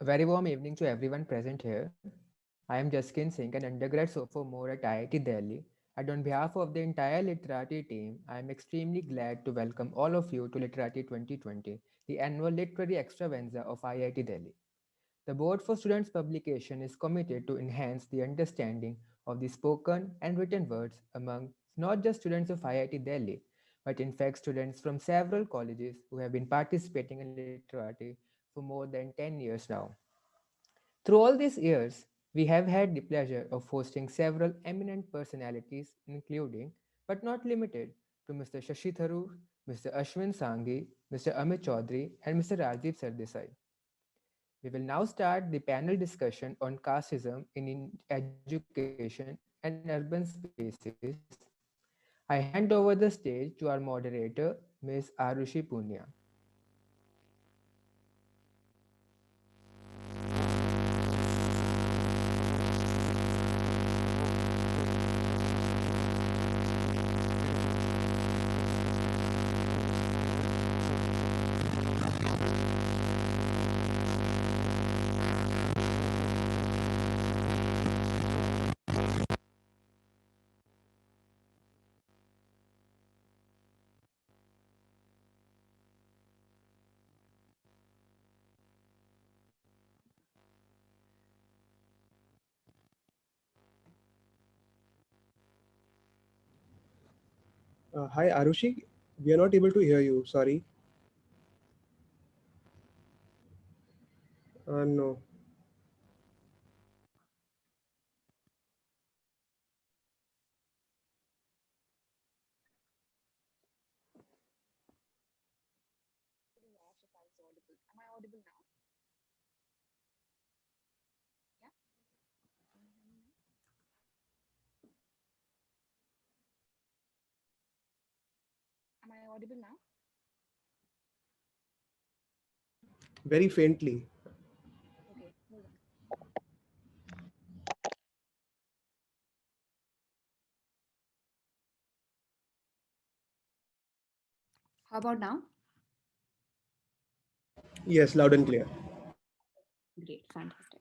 A very warm evening to everyone present here. I am Jaskin Singh, an undergrad sophomore at IIT Delhi, and on behalf of the entire Literati team, I am extremely glad to welcome all of you to Literati 2020, the annual literary extravaganza of IIT Delhi. The Board for Students Publication is committed to enhance the understanding of the spoken and written words among not just students of IIT Delhi, but in fact students from several colleges who have been participating in literati for more than 10 years now. Through all these years, we have had the pleasure of hosting several eminent personalities, including, but not limited to Mr. Shashi Tharoor, Mr. Ashwin Sanghi, Mr. Amit Chaudhary, and Mr. Rajiv Sardesai. We will now start the panel discussion on casteism in education and urban spaces. I hand over the stage to our moderator, Ms. Arushi Punia. Hi, Arushi. We are not able to hear you. Sorry. No. Ash if I was audible. Am I audible now? Yeah? Can you hear me now? Am I audible now? Very faintly. Okay, hold on. How about now? Yes, loud and clear. Great, fantastic.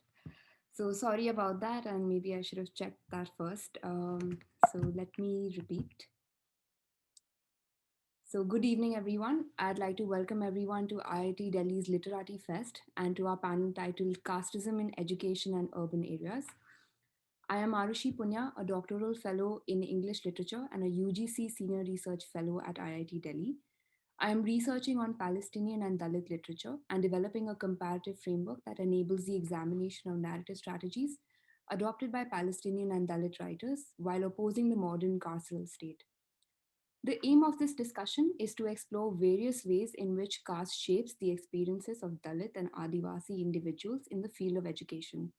So sorry about that, and maybe I should have checked that first. So let me repeat. So good evening, everyone. I'd like to welcome everyone to IIT Delhi's Literati Fest and to our panel titled Casteism in Education and Urban Areas. I am Arushi Punya, a doctoral fellow in English literature and a UGC senior research fellow at IIT Delhi. I am researching on Palestinian and Dalit literature and developing a comparative framework that enables the examination of narrative strategies adopted by Palestinian and Dalit writers while opposing the modern carceral state. The aim of this discussion is to explore various ways in which caste shapes the experiences of Dalit and Adivasi individuals in the field of education,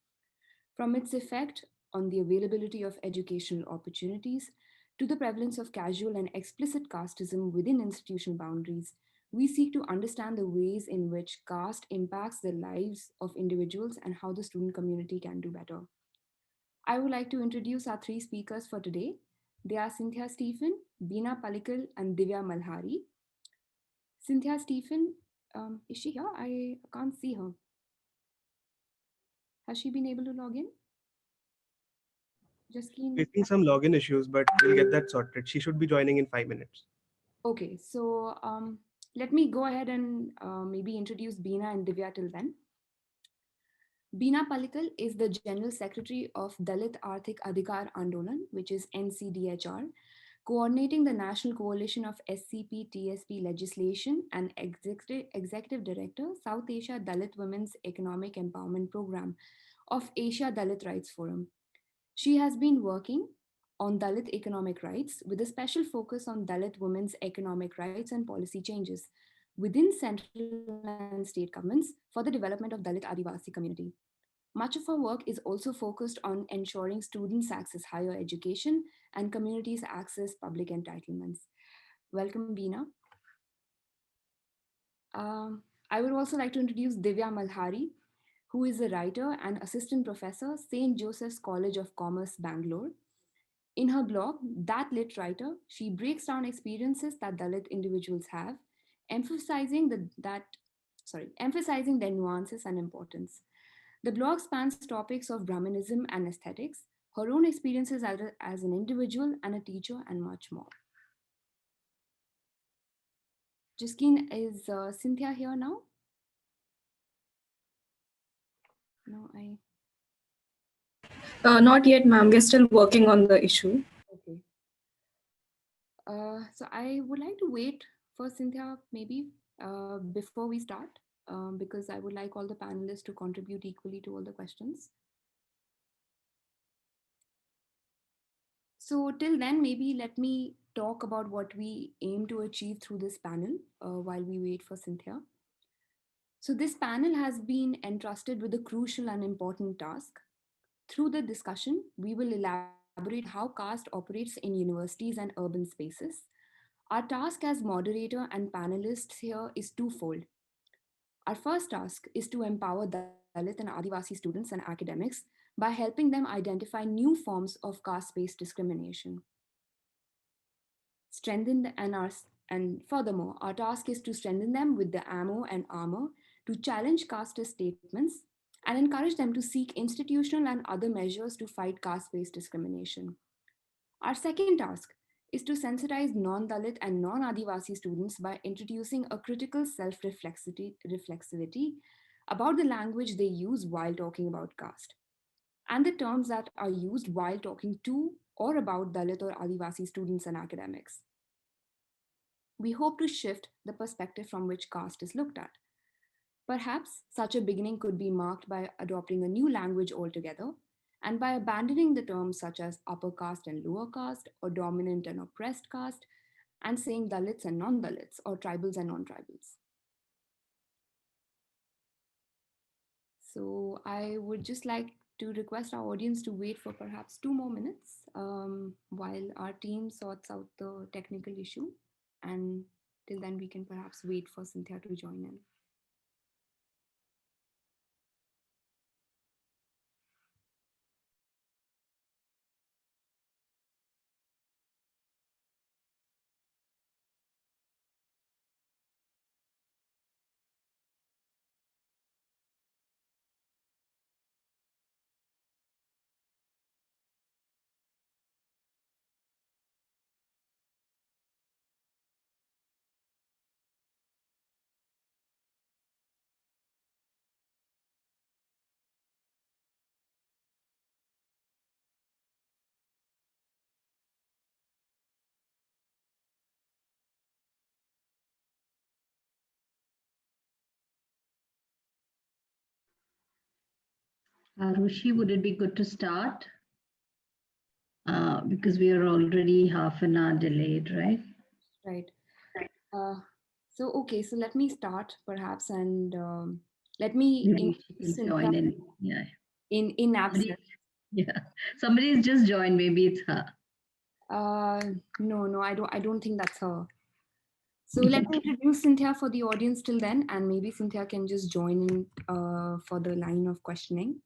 from its effect on the availability of educational opportunities to the prevalence of casual and explicit casteism within institutional boundaries. We seek to understand the ways in which caste impacts the lives of individuals and how the student community can do better. I would like to introduce our three speakers for today. They are Cynthia Stephen, Beena Palikal, and Divya Malhari. Cynthia Stephen, is she here? I can't see her. Has she been able to log in? Just keen. Facing some login issues, but we'll get that sorted. She should be joining in 5 minutes. Okay, so let me go ahead and maybe introduce Beena and Divya till then. Beena Palikal is the General Secretary of Dalit Arthik Adhikar Andolan, which is NCDHR, coordinating the National Coalition of SCP TSP legislation and Executive Director, South Asia Dalit Women's Economic Empowerment Program of Asia Dalit Rights Forum. She has been working on Dalit economic rights with a special focus on Dalit women's economic rights and policy changes within central and state governments for the development of Dalit Adivasi community. Much of her work is also focused on ensuring students access higher education and communities access public entitlements. Welcome, Beena. I would also like to introduce Divya Malhari, who is a writer and assistant professor, St. Joseph's College of Commerce, Bangalore. In her blog, That Lit Writer, she breaks down experiences that Dalit individuals have, emphasizing emphasizing their nuances and importance. The blog spans topics of Brahmanism and aesthetics, her own experiences as an individual and a teacher, and much more. Justine, is Cynthia here now? No, Not yet, ma'am. We're still working on the issue. okay. So I would like to wait for Cynthia maybe before we start, because I would like all the panelists to contribute equally to all the questions. So till then, maybe let me talk about what we aim to achieve through this panel while we wait for Cynthia. So this panel has been entrusted with a crucial and important task. Through the discussion, we will elaborate how caste operates in universities and urban spaces. Our task as moderator and panelists here is twofold. Our first task is to empower Dalit and Adivasi students and academics by helping them identify new forms of caste-based discrimination. And furthermore, our task is to strengthen them with the ammo and armor to challenge casteist statements and encourage them to seek institutional and other measures to fight caste-based discrimination. Our second task is to sensitize non-Dalit and non-Adivasi students by introducing a critical self-reflexivity about the language they use while talking about caste and the terms that are used while talking to or about Dalit or Adivasi students and academics. We hope to shift the perspective from which caste is looked at. Perhaps such a beginning could be marked by adopting a new language altogether and by abandoning the terms such as upper caste and lower caste, or dominant and oppressed caste, and saying Dalits and non Dalits, or tribals and non tribals. So I would just like to request our audience to wait for perhaps 2 more minutes while our team sorts out the technical issue. And till then, we can perhaps wait for Cynthia to join in. Rushi, would it be good to start? Because we are already half an hour delayed, right? Right. So let me start perhaps, and let me Maybe she introduce can Cynthia join in. Yeah. in Somebody, absence. yeah. Somebody's just joined. Maybe it's her. No, I don't think that's her. So let me introduce Cynthia for the audience till then, and maybe Cynthia can just join in for the line of questioning.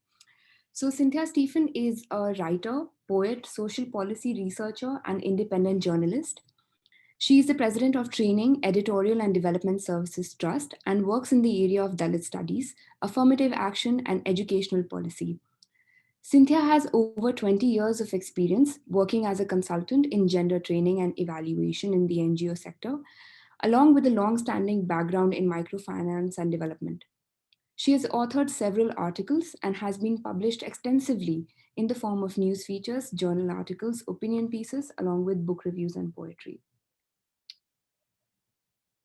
So Cynthia Stephen is a writer, poet, social policy researcher, and independent journalist. She is the president of Training, Editorial, and Development Services Trust and works in the area of Dalit studies, affirmative action, and educational policy. Cynthia has over 20 years of experience working as a consultant in gender training and evaluation in the NGO sector, along with a long standing background in microfinance and development. She has authored several articles and has been published extensively in the form of news features, journal articles, opinion pieces, along with book reviews and poetry.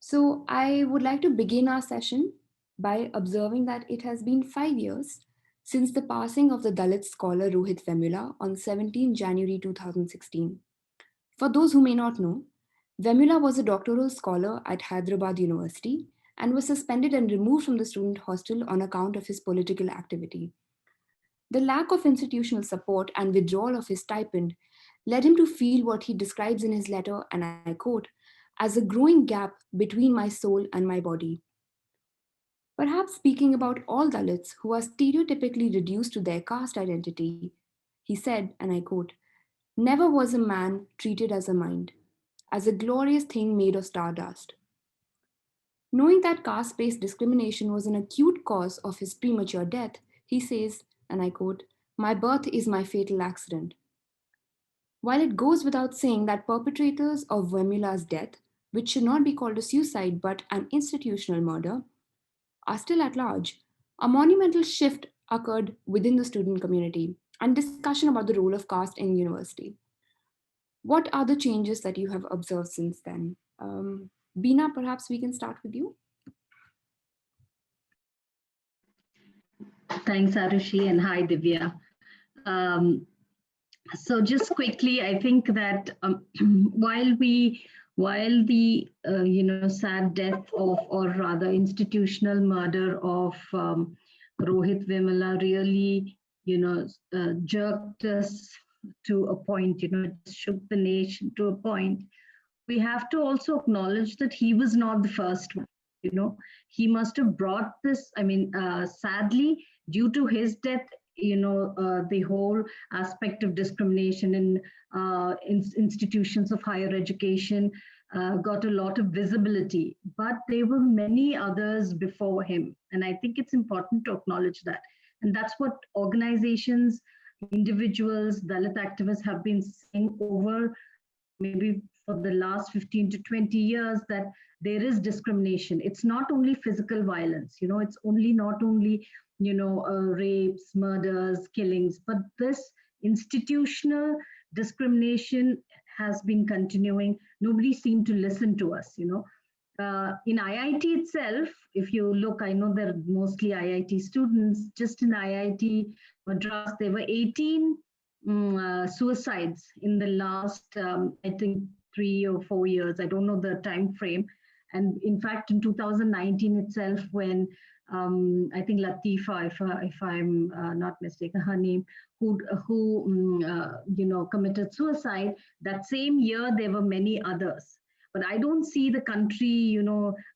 So, I would like to begin our session by observing that it has been 5 years since the passing of the Dalit scholar Rohit Vemula on 17 January 2016. For those who may not know, Vemula was a doctoral scholar at Hyderabad University and was suspended and removed from the student hostel on account of his political activity. The lack of institutional support and withdrawal of his stipend led him to feel what he describes in his letter, and I quote, as a growing gap between my soul and my body. Perhaps speaking about all Dalits who are stereotypically reduced to their caste identity, he said, and I quote, never was a man treated as a mind, as a glorious thing made of stardust. Knowing that caste based discrimination was an acute cause of his premature death, He says, and I quote, "My birth is my fatal accident." While it goes without saying that perpetrators of Vemula's death, which should not be called a suicide but an institutional murder, are still at large, a monumental shift occurred within the student community and discussion about the role of caste in university. What are the changes that you have observed since then? Bina, perhaps we can start with you. Thanks, Arushi, and hi, Divya. Um, so just quickly, I think that while the sad death of, or rather institutional murder of Rohit Vemula really jerked us to a point, it shook the nation to a point. We have to also acknowledge that he was not the first one. He must have brought this. I mean, sadly, due to his death, the whole aspect of discrimination in institutions of higher education got a lot of visibility. But there were many others before him, and I think it's important to acknowledge that. And that's what organizations, individuals, Dalit activists have been saying over maybe for the last 15 to 20 years, that there is discrimination. It's not only physical violence, it's not only rapes, murders, killings, but this institutional discrimination has been continuing. Nobody seemed to listen to us. In IIT itself, if you look, I know they're mostly IIT students. Just in IIT Madras, there were 18 suicides in the last, I think, 3 or 4 years. I don't know the time frame. And in fact, in 2019 itself, when I think Latifa, if I'm not mistaken, her name, who committed suicide, that same year there were many others. But I don't see the country,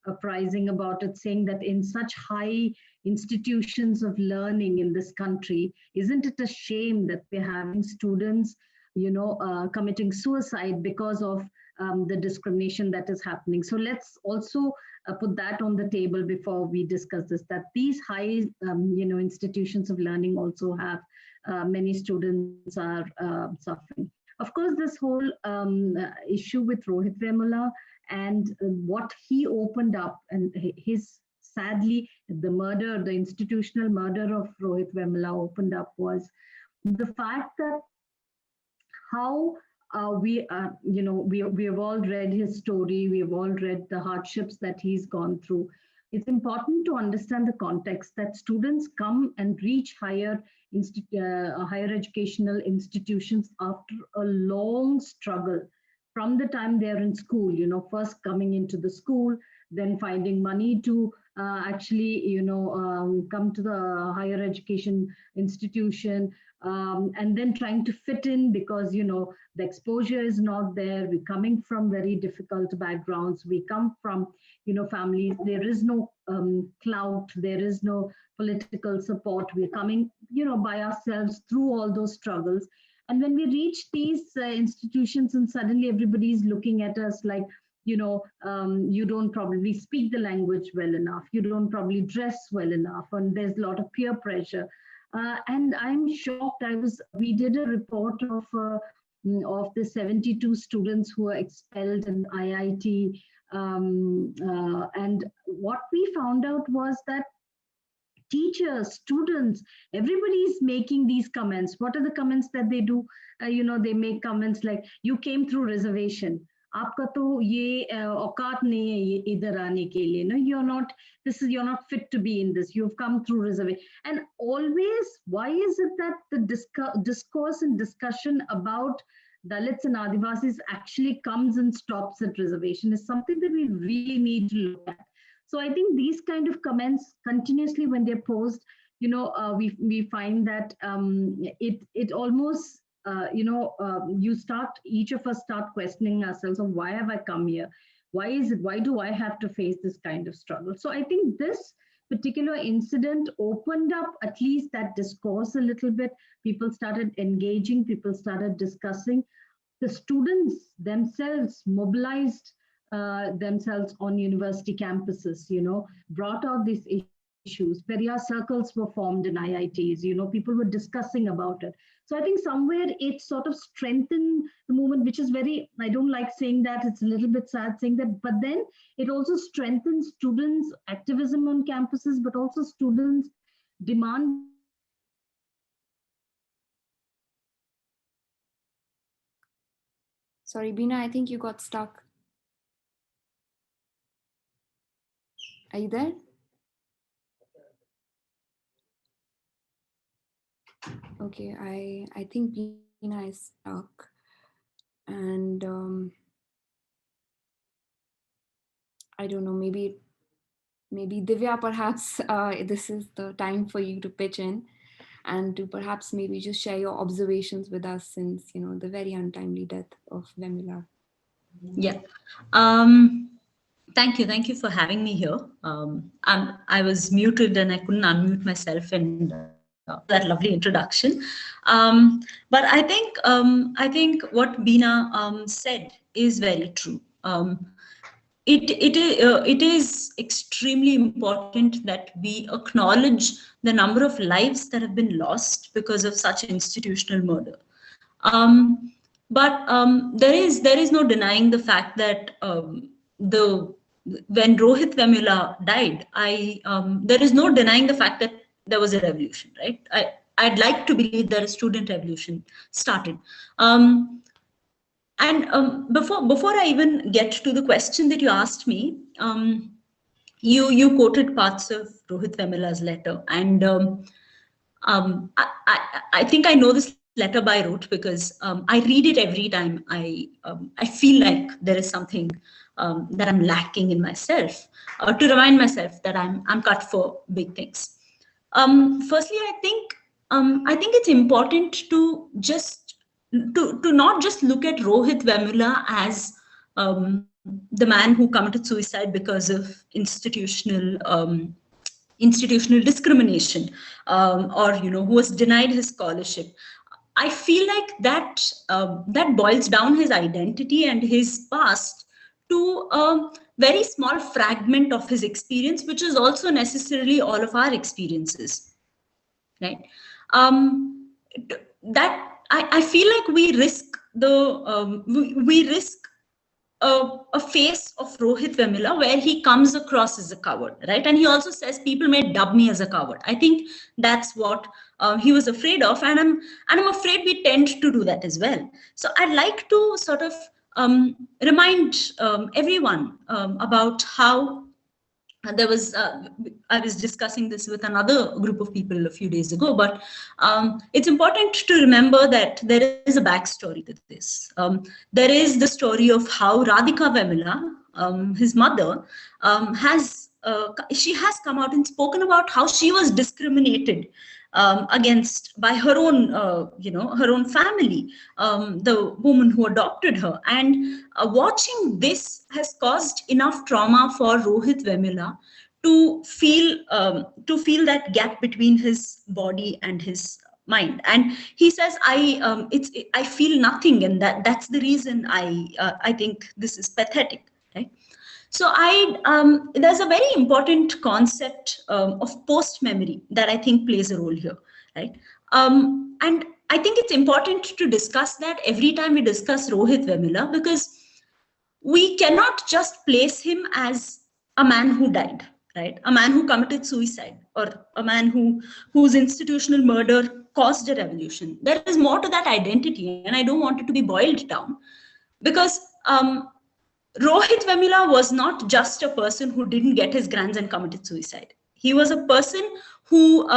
uprising about it, saying that in such high institutions of learning in this country, isn't it a shame that we're having students, committing suicide because of the discrimination that is happening? So let's also put that on the table before we discuss this, that these high, institutions of learning also have many students are suffering. Of course, this whole issue with Rohit Vemula and what he opened up, and his, sadly, the institutional murder of Rohit Vemula opened up, was the fact that how we have all read his story, we have all read the hardships that he's gone through. It's important to understand the context that students come and reach higher educational institutions after a long struggle from the time they're in school, first coming into the school, then finding money to actually, come to the higher education institution, and then trying to fit in because, the exposure is not there. We're coming from very difficult backgrounds. We come from, families. There is no clout. There is no political support. We're coming, by ourselves through all those struggles. And when we reach these institutions and suddenly everybody's looking at us like, you don't probably speak the language well enough. You don't probably dress well enough. And there's a lot of peer pressure. And I'm shocked. We did a report of the 72 students who were expelled in IIT. And what we found out was that teachers, students, everybody's making these comments. What are the comments that they do? They make comments like, you came through reservation. आपका तो ये औकात नहीं है ये इधर आने के लिए. No, you're not fit to be in this. You've come through reservation. And always, why is it that the discourse and discussion about Dalits and Adivasis actually comes and stops at reservation is something that we really need to look at. So I think these kind of comments continuously when they're posed, we find that it almost each of us start questioning ourselves of why have I come here? Why do I have to face this kind of struggle? So I think this particular incident opened up at least that discourse a little bit. People started engaging, people started discussing. The students themselves mobilized themselves on university campuses, brought out these issues. Periyar circles were formed in IITs. People were discussing about it. So I think somewhere it sort of strengthened the movement, which is very, I don't like saying that, it's a little bit sad saying that, but then it also strengthens students' activism on campuses, but also students' demand. Sorry, Bina, I think you got stuck. Are you there? Okay, I think Bina is stuck. And I don't know, maybe Divya, perhaps this is the time for you to pitch in and to perhaps maybe just share your observations with us since, the very untimely death of Vemula. Yeah. Thank you for having me here. I was muted and I couldn't unmute myself and that lovely introduction. But I think what Bina said is very true. It is extremely important that we acknowledge the number of lives that have been lost because of such institutional murder. But there is no denying the fact that when Rohit Vemula died, there is no denying the fact that there was a revolution, right? I'd like to believe that a student revolution started. And before I even get to the question that you asked me, you quoted parts of Rohit Vemula's letter, and I think I know this letter by rote because I read it every time I feel like there is something that I'm lacking in myself, to remind myself that I'm cut for big things. Firstly, I think it's important to not just look at Rohit Vemula as the man who committed suicide because of institutional discrimination, or who was denied his scholarship. I feel like that boils down his identity and his past to a very small fragment of his experience, which is also necessarily all of our experiences, right? That I feel like we risk a face of Rohit Vemula where he comes across as a coward, right? And he also says people may dub me as a coward. I think that's what he was afraid of, and I'm afraid we tend to do that as well. So I'd like to sort of remind everyone about how there was. I was discussing this with another group of people a few days ago, but it's important to remember that there is a backstory to this. There is the story of how Radhika Vemula, his mother, has come out and spoken about how she was discriminated against by her own, her own family, the woman who adopted her. And watching this has caused enough trauma for Rohit Vemula to feel that gap between his body and his mind. And he says, I feel nothing, and that's the reason I think this is pathetic, right? So there's a very important concept of post-memory that I think plays a role here, right? And I think it's important to discuss that every time we discuss Rohit Vemula, because we cannot just place him as a man who died, right? A man who committed suicide, or a man whose institutional murder caused a revolution. There is more to that identity, and I don't want it to be boiled down, because Rohit Vemula was not just a person who didn't get his grants and committed suicide. He was a person who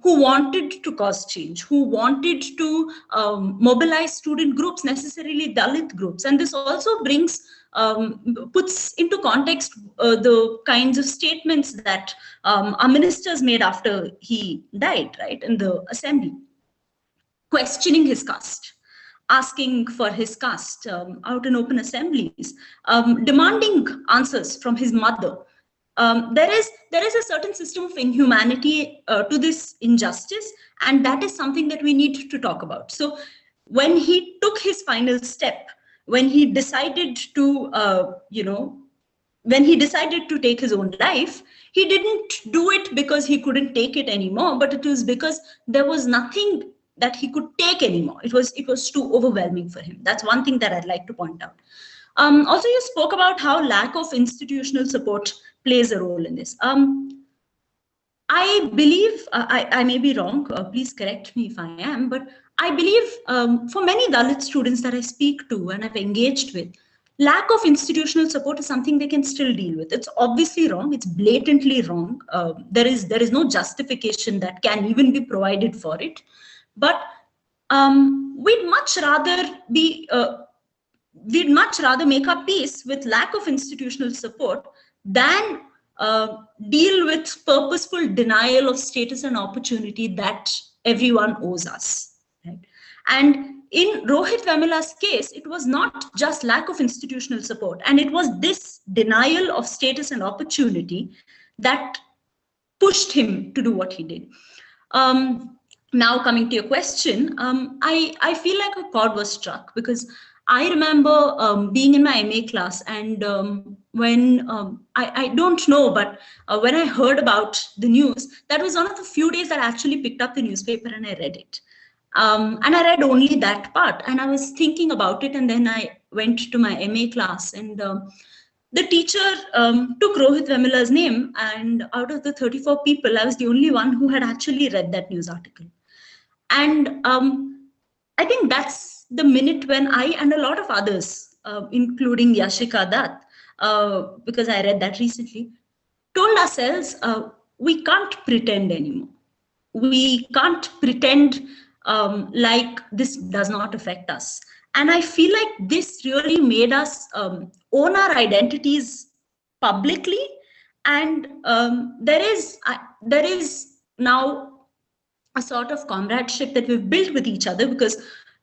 wanted to cause change, who wanted to mobilize student groups, necessarily Dalit groups. And this also puts into context the kinds of statements that our ministers made after he died, right, in the assembly, questioning his caste, asking for his caste out in open assemblies, demanding answers from his mother. There is a certain system of inhumanity to this injustice, and that is something that we need to talk about. So when he took his final step, when he decided to, when he decided to take his own life, He didn't do it because he couldn't take it anymore, but it was because there was nothing that he could take anymore. It was too overwhelming for him. That's one thing that I'd like to point out. Also, you spoke about how lack of institutional support plays a role in this. I believe, I may be wrong, please correct me if I am, but I believe for many Dalit students that I speak to and I've engaged with, lack of institutional support is something they can still deal with. It's obviously wrong, it's blatantly wrong. There is no justification that can even be provided for it. But we'd much rather make our peace with lack of institutional support than deal with purposeful denial of status and opportunity that everyone owes us. Right? And in Rohit Vemila's case, it was not just lack of institutional support, and it was this denial of status and opportunity that pushed him to do what he did. Now coming to your question, I feel like a chord was struck, because I remember being in my MA class, and when I don't know, but when I heard about the news, that was one of the few days that I actually picked up the newspaper and I read it. And I read only that part, and I was thinking about it, and then I went to my MA class, and the teacher took Rohit Vemila's name, and out of the 34 people, I was the only one who had actually read that news article. And I think that's the minute when I and a lot of others, including Yashika Dutt, because I read that recently, told ourselves, we can't pretend anymore. We can't pretend like this does not affect us. And I feel like this really made us own our identities publicly. And there is now a sort of comradeship that we've built with each other, because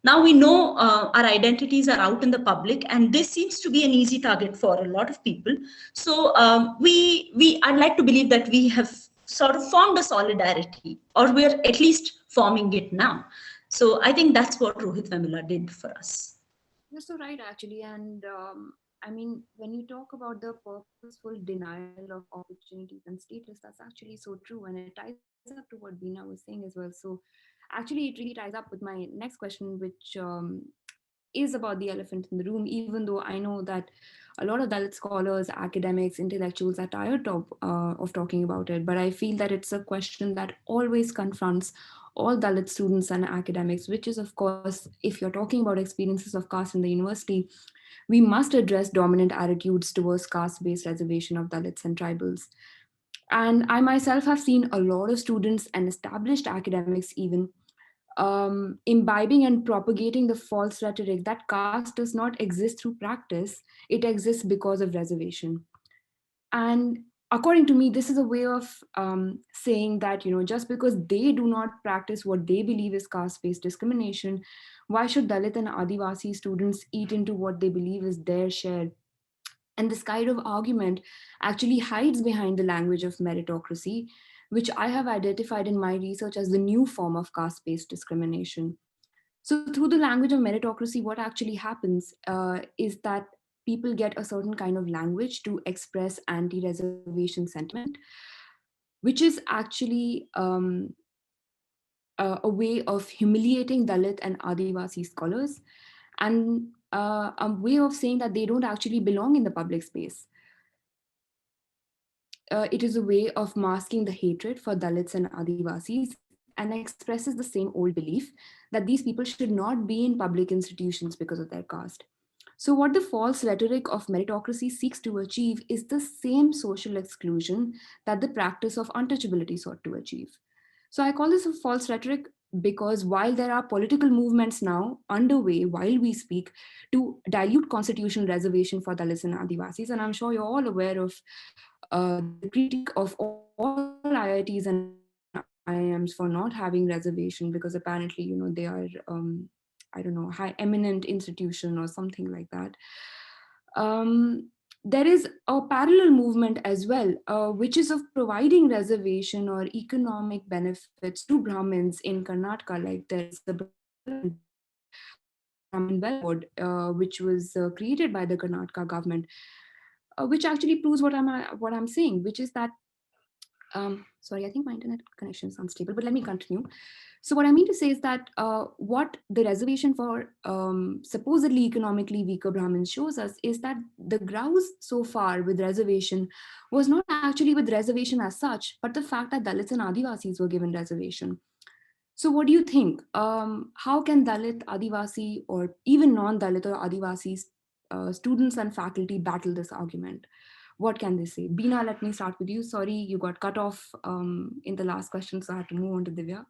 now we know our identities are out in the public, and this seems to be an easy target for a lot of people. So I'd like to believe that we have sort of formed a solidarity, or we're at least forming it now. So I think that's what Rohit Vemila did for us. You're so right, actually. And I mean, when you talk about the purposeful denial of opportunities and status, that's actually so true. And it ties up to what Beena was saying as well. So actually, it really ties up with my next question, which is about the elephant in the room, even though I know that a lot of Dalit scholars, academics, intellectuals are tired of talking about it. But I feel that it's a question that always confronts all Dalit students and academics, which is, of course, if you're talking about experiences of caste in the university, we must address dominant attitudes towards caste-based reservation of Dalits and tribals. And I myself have seen a lot of students and established academics even imbibing and propagating the false rhetoric that caste does not exist through practice, it exists because of reservation. And according to me, this is a way of saying that, just because they do not practice what they believe is caste-based discrimination, why should Dalit and Adivasi students eat into what they believe is their share? And this kind of argument actually hides behind the language of meritocracy, which I have identified in my research as the new form of caste-based discrimination. So through the language of meritocracy, what actually happens is that people get a certain kind of language to express anti-reservation sentiment, which is actually a way of humiliating Dalit and Adivasi scholars, and a way of saying that they don't actually belong in the public space. It is a way of masking the hatred for Dalits and Adivasis, and expresses the same old belief that these people should not be in public institutions because of their caste. So what the false rhetoric of meritocracy seeks to achieve is the same social exclusion that the practice of untouchability sought to achieve. So I call this a false rhetoric because while there are political movements now underway while we speak to dilute constitutional reservation for Dalits and Adivasis, and I'm sure you're all aware of the critique of all IITs and IIMs for not having reservation because apparently, they are, I don't know, high eminent institution or something like that. There is a parallel movement as well, which is of providing reservation or economic benefits to Brahmins in Karnataka, like there's the Brahmin Welfare Board, which was created by the Karnataka government, which actually proves what I'm saying, which is that Sorry, I think my internet connection is unstable, but let me continue. So what I mean to say is that what the reservation for supposedly economically weaker Brahmins shows us is that the grouse so far with reservation was not actually with reservation as such, but the fact that Dalits and Adivasis were given reservation. So what do you think? How can Dalit, Adivasi, or even non-Dalit or Adivasi students and faculty battle this argument? What can they say? Beena, let me start with you. Sorry, you got cut off in the last question, so I had to move on to Divya.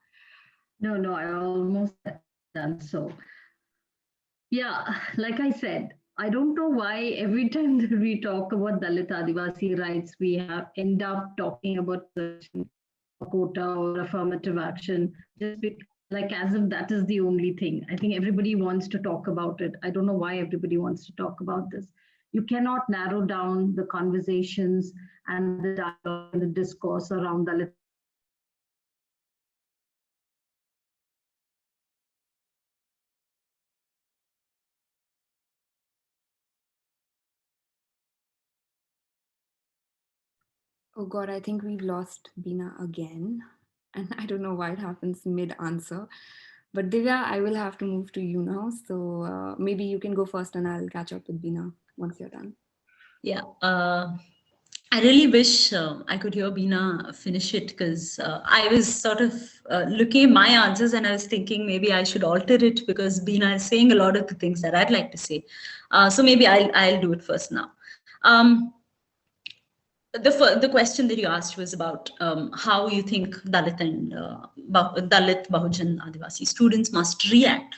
No, I almost done so. Yeah, like I said, I don't know why every time that we talk about Dalit Adivasi rights, we end up talking about a quota or affirmative action, just like as if that is the only thing. I think everybody wants to talk about it. I don't know why everybody wants to talk about this. You cannot narrow down the conversations and the dialogue and the discourse around Dalit. Oh God, I think we've lost Beena again. And I don't know why it happens mid-answer. But Divya, I will have to move to you now. So maybe you can go first and I'll catch up with Beena once you're done. Yeah. I really wish I could hear Beena finish it, because I was sort of looking at my answers and I was thinking maybe I should alter it, because Beena is saying a lot of the things that I'd like to say. So maybe I'll do it first now. The question that you asked was about how you think Dalit and Dalit, Bahujan, Adivasi students must react.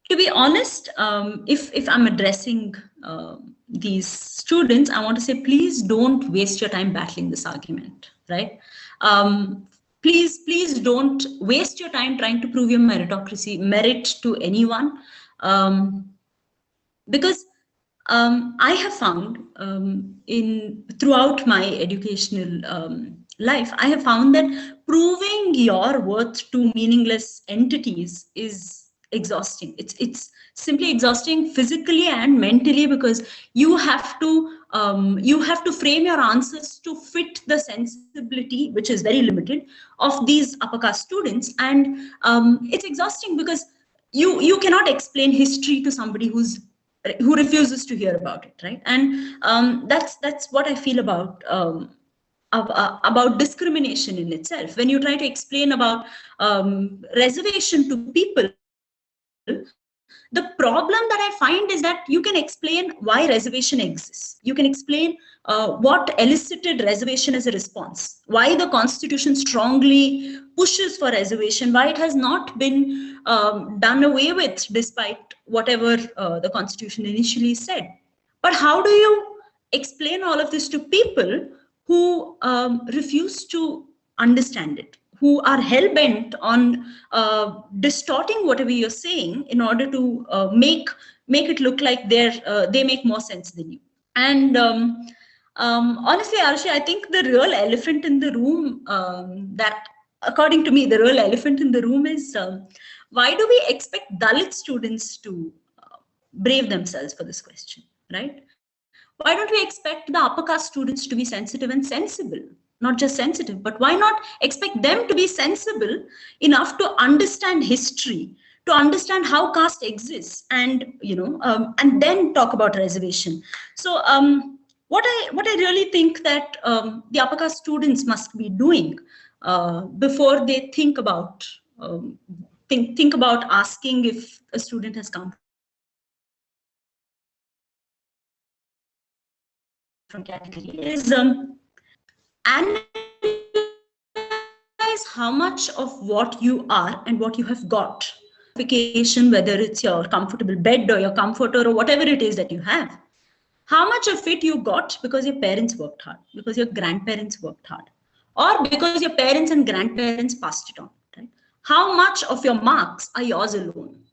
To be honest, if I'm addressing these students, I want to say, please don't waste your time battling this argument, right? Please don't waste your time trying to prove your merit to anyone, because I have found throughout my educational life, I have found that proving your worth to meaningless entities is exhausting. It's simply exhausting physically and mentally, because you have to frame your answers to fit the sensibility, which is very limited, of these upper caste students, and it's exhausting because you cannot explain history to somebody who refuses to hear about it, right? And that's what I feel about discrimination in itself. When you try to explain about reservation to people, the problem that I find is that you can explain why reservation exists. You can explain what elicited reservation as a response, why the Constitution strongly pushes for reservation, why it has not been done away with despite whatever the Constitution initially said. But how do you explain all of this to people who refuse to understand it, who are hell-bent on distorting whatever you're saying in order to make it look like they make more sense than you? And honestly, Arushi, I think the real elephant in the room, that according to me, the real elephant in the room is, why do we expect Dalit students to brave themselves for this question, right? Why don't we expect the upper caste students to be sensitive and sensible? Not just sensitive, but why not expect them to be sensible enough to understand history, to understand how caste exists, and and then talk about reservation? So what I really think that the upper caste students must be doing before they think about asking if a student has come from category is analyze how much of what you are and what you have got, whether it's your comfortable bed or your comforter or whatever it is that you have, how much of it you got because your parents worked hard, because your grandparents worked hard, or because your parents and grandparents passed it on, right? How much of your marks are yours alone?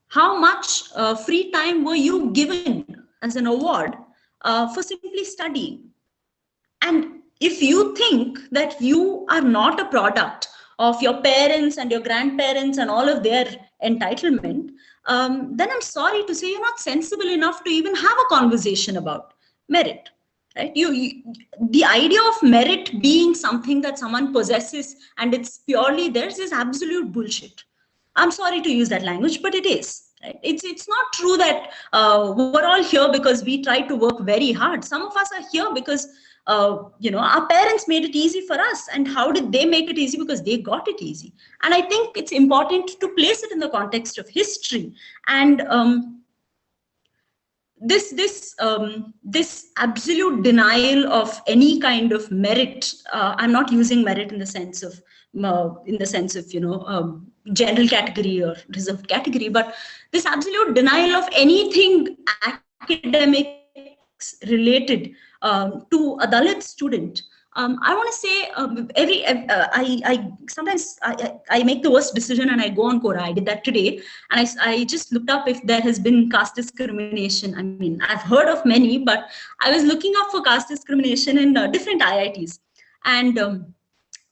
How much free time were you given as an award for simply studying? And if you think that you are not a product of your parents and your grandparents and all of their entitlement, then I'm sorry to say you're not sensible enough to even have a conversation about merit. right? The idea of merit being something that someone possesses and it's purely theirs is absolute bullshit. I'm sorry to use that language, but it is. Right? It's not true that we're all here because we try to work very hard. Some of us are here because our parents made it easy for us. And how did they make it easy? Because they got it easy. And I think it's important to place it in the context of history. And this absolute denial of any kind of merit. I'm not using merit in the sense of general category or reserved category, but this absolute denial of anything academics related to a Dalit student. I want to say sometimes I make the worst decision and I go on Quora. I did that today, and I just looked up if there has been caste discrimination. I mean, I've heard of many, but I was looking up for caste discrimination in different IITs, and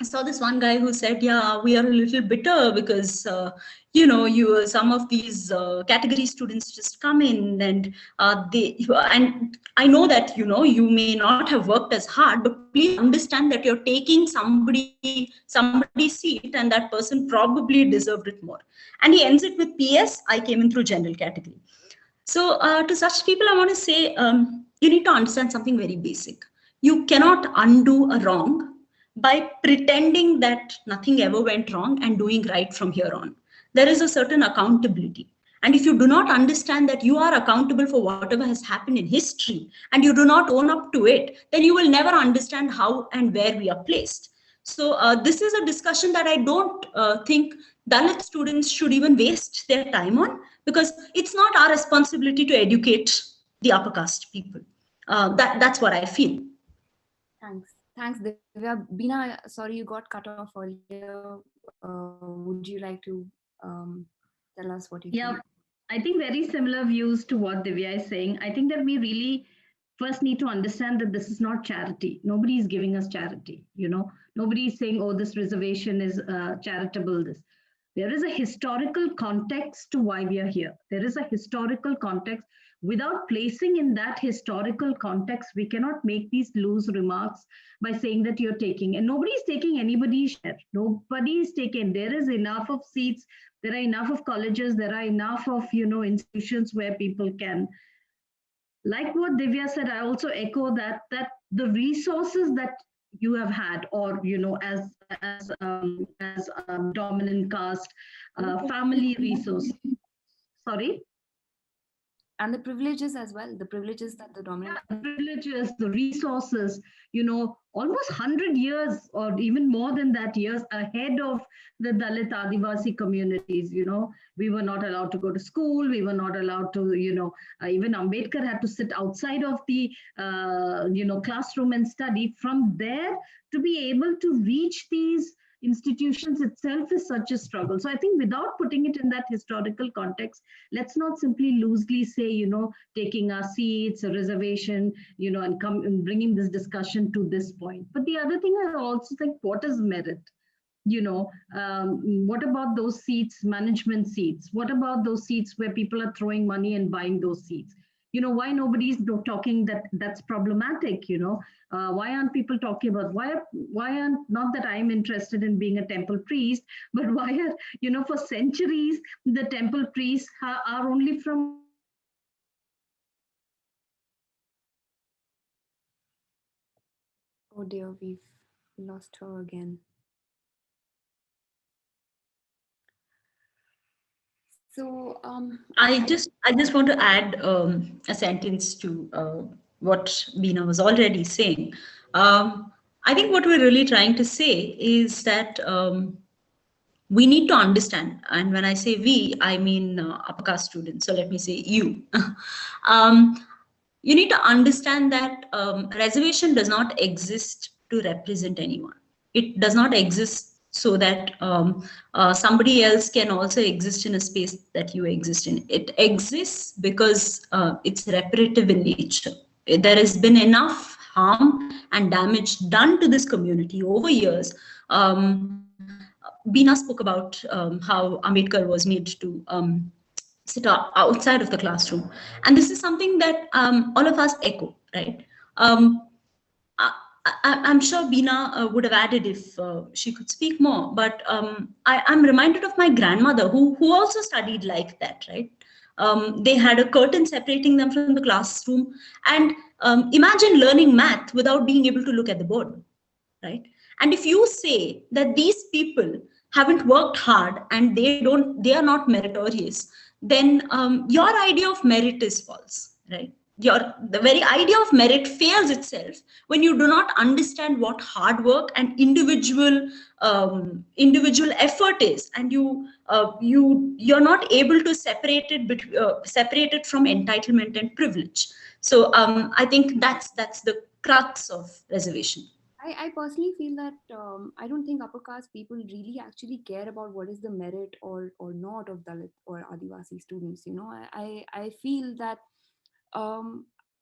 I saw this one guy who said, yeah, we are a little bitter because, some of these category students just come in and and I know that, you may not have worked as hard, but please understand that you're taking somebody's seat and that person probably deserved it more. And he ends it with PS, I came in through general category. So to such people, I want to say, you need to understand something very basic. You cannot undo a wrong by pretending that nothing ever went wrong and doing right from here on. There is a certain accountability. And if you do not understand that you are accountable for whatever has happened in history and you do not own up to it, then you will never understand how and where we are placed. So this is a discussion that I don't think Dalit students should even waste their time on, because it's not our responsibility to educate the upper caste people. That's what I feel. Thanks, Divya. Beena, sorry you got cut off earlier. Would you like to tell us what you think? I think very similar views to what Divya is saying. I think that we really first need to understand that this is not charity. Nobody is giving us charity. Nobody is saying, oh, this reservation is charitable. There is a historical context to why we are here. There is a historical context. Without placing in that historical context, we cannot make these loose remarks by saying that you're taking, and nobody is taking anybody's share. Nobody is taking. There is enough of seats. There are enough of colleges. There are enough of, institutions where people can. Like what Divya said, I also echo that the resources that you have had, or, as dominant caste, family resource. Sorry? And the privileges as well, the privileges that the dominant... The privileges, the resources, almost 100 years or even more than that years ahead of the Dalit Adivasi communities. We were not allowed to go to school. We were not allowed to, even Ambedkar had to sit outside of the, classroom and study. From there, to be able to reach these institutions itself is such a struggle. So I think without putting it in that historical context, let's not simply loosely say, taking our seats, a reservation, and bringing this discussion to this point. But the other thing I also think, what is merit? What about those seats, management seats? What about those seats where people are throwing money and buying those seats? Why nobody's talking that's problematic? Why aren't people talking about why aren't, not that I'm interested in being a temple priest, but why are, for centuries, the temple priests are only from... Oh dear, we've lost her again. So I just want to add a sentence to what Beena was already saying. I think what we're really trying to say is that we need to understand, and when I say we, I mean upper caste students. So let me say you. You need to understand that reservation does not exist to represent anyone. It does not exist so that somebody else can also exist in a space that you exist in. It exists because it's reparative in nature. There has been enough harm and damage done to this community over years. Beena spoke about how Ambedkar was made to sit outside of the classroom. And this is something that all of us echo, right? I'm sure Beena would have added if she could speak more, but I'm reminded of my grandmother who also studied like that, right? They had a curtain separating them from the classroom. And imagine learning math without being able to look at the board, right? And if you say that these people haven't worked hard and they are not meritorious, then your idea of merit is false, right? The very idea of merit fails itself when you do not understand what hard work and individual effort is, and you're not able to separate it from entitlement and privilege. So I think that's the crux of reservation. I personally feel that I don't think upper caste people really actually care about what is the merit or not of Dalit or Adivasi students. You know, I feel that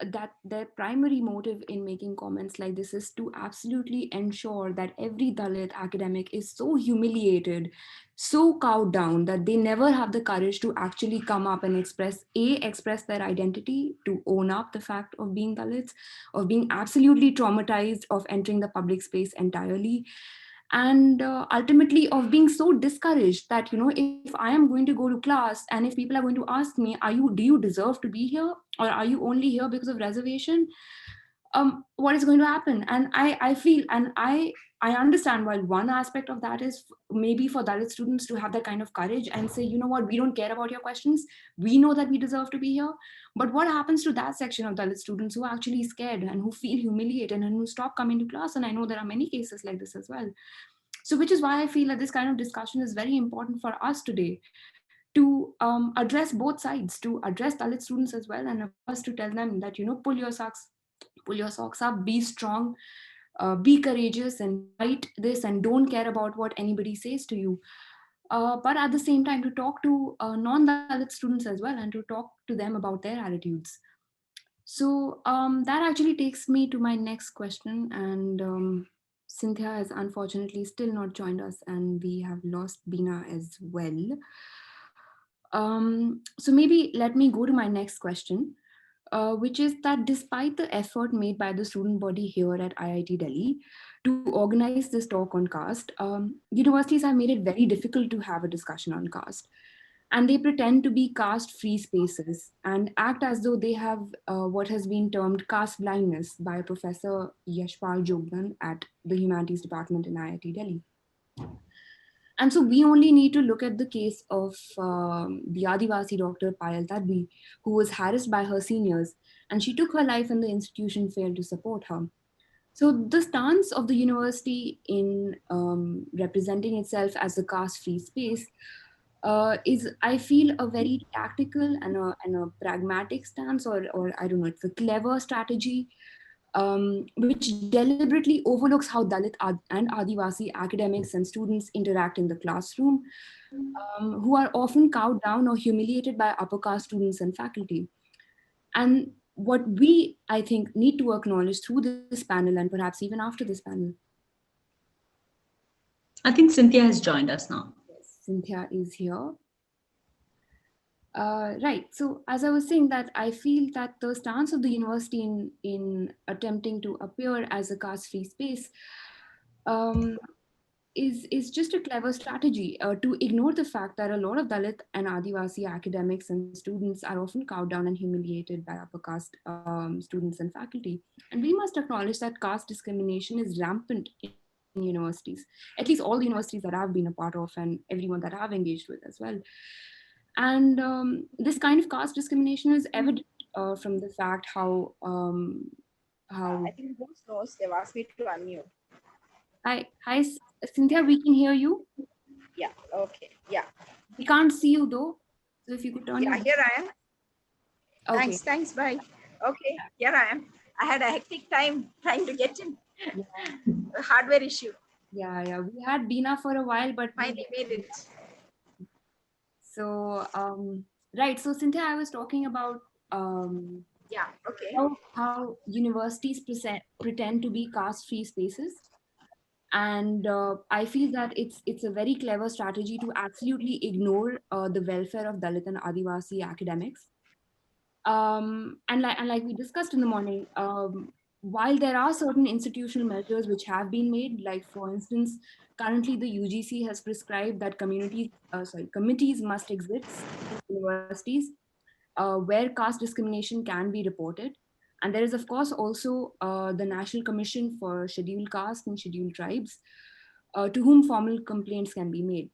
that their primary motive in making comments like this is to absolutely ensure that every Dalit academic is so humiliated, so cowed down that they never have the courage to actually come up and express their identity, to own up the fact of being Dalits, of being absolutely traumatized, of entering the public space entirely, and ultimately of being so discouraged that, you know, if I am going to go to class and if people are going to ask me, do you deserve to be here, or are you only here because of reservation, what is going to happen? And I feel, and I understand, while one aspect of that is maybe for Dalit students to have that kind of courage and say, you know what, we don't care about your questions, we know that we deserve to be here. But what happens to that section of Dalit students who are actually scared and who feel humiliated and who stop coming to class? And I know there are many cases like this as well. So which is why I feel that this kind of discussion is very important for us today, to address both sides, to address Dalit students as well, and of course to tell them that, you know, pull your socks up, be strong, be courageous and fight this, and don't care about what anybody says to you. But at the same time, to talk to non-Dalit students as well, and to talk to them about their attitudes. So that actually takes me to my next question. And Cynthia has unfortunately still not joined us, and we have lost Beena as well. So maybe let me go to my next question, which is that despite the effort made by the student body here at IIT Delhi to organize this talk on caste, universities have made it very difficult to have a discussion on caste. And they pretend to be caste-free spaces and act as though they have what has been termed caste blindness by Professor Yashpal Jogdan at the Humanities Department in IIT Delhi. And so we only need to look at the case of the Adivasi doctor Payal Tadbi, who was harassed by her seniors, and she took her life and the institution failed to support her. So the stance of the university in representing itself as a caste-free space is, I feel, a very tactical and a pragmatic stance, or I don't know, it's a clever strategy, which deliberately overlooks how Dalit and Adivasi academics and students interact in the classroom, who are often cowed down or humiliated by upper caste students and faculty. And what we, I think, need to acknowledge through this panel, and perhaps even after this panel. I think Cynthia has joined us now. Yes, Cynthia is here. Right. So as I was saying, that I feel that the stance of the university in attempting to appear as a caste-free space is just a clever strategy to ignore the fact that a lot of Dalit and Adivasi academics and students are often cowed down and humiliated by upper caste students and faculty. And we must acknowledge that caste discrimination is rampant in universities, at least all the universities that I've been a part of and everyone that I've engaged with as well. And this kind of caste discrimination is evident from the fact how I think who knows, they've asked me to unmute. Hi, Cynthia, we can hear you. Yeah, okay, yeah. We can't see you though. So if you could turn Yeah, your... here I am. Okay. Thanks, bye. Okay, here I am. I had a hectic time trying to get in. Yeah. A hardware issue. Yeah. We had Beena for a while, but Finally made it. So, right. So Cynthia, I was talking about yeah, okay. how universities pretend to be caste-free spaces. And I feel that it's a very clever strategy to absolutely ignore the welfare of Dalit and Adivasi academics. And like we discussed in the morning, while there are certain institutional measures which have been made, like for instance, currently the UGC has prescribed that committees must exist in universities where caste discrimination can be reported. And there is, of course, also the National Commission for Scheduled Caste and Scheduled Tribes, to whom formal complaints can be made.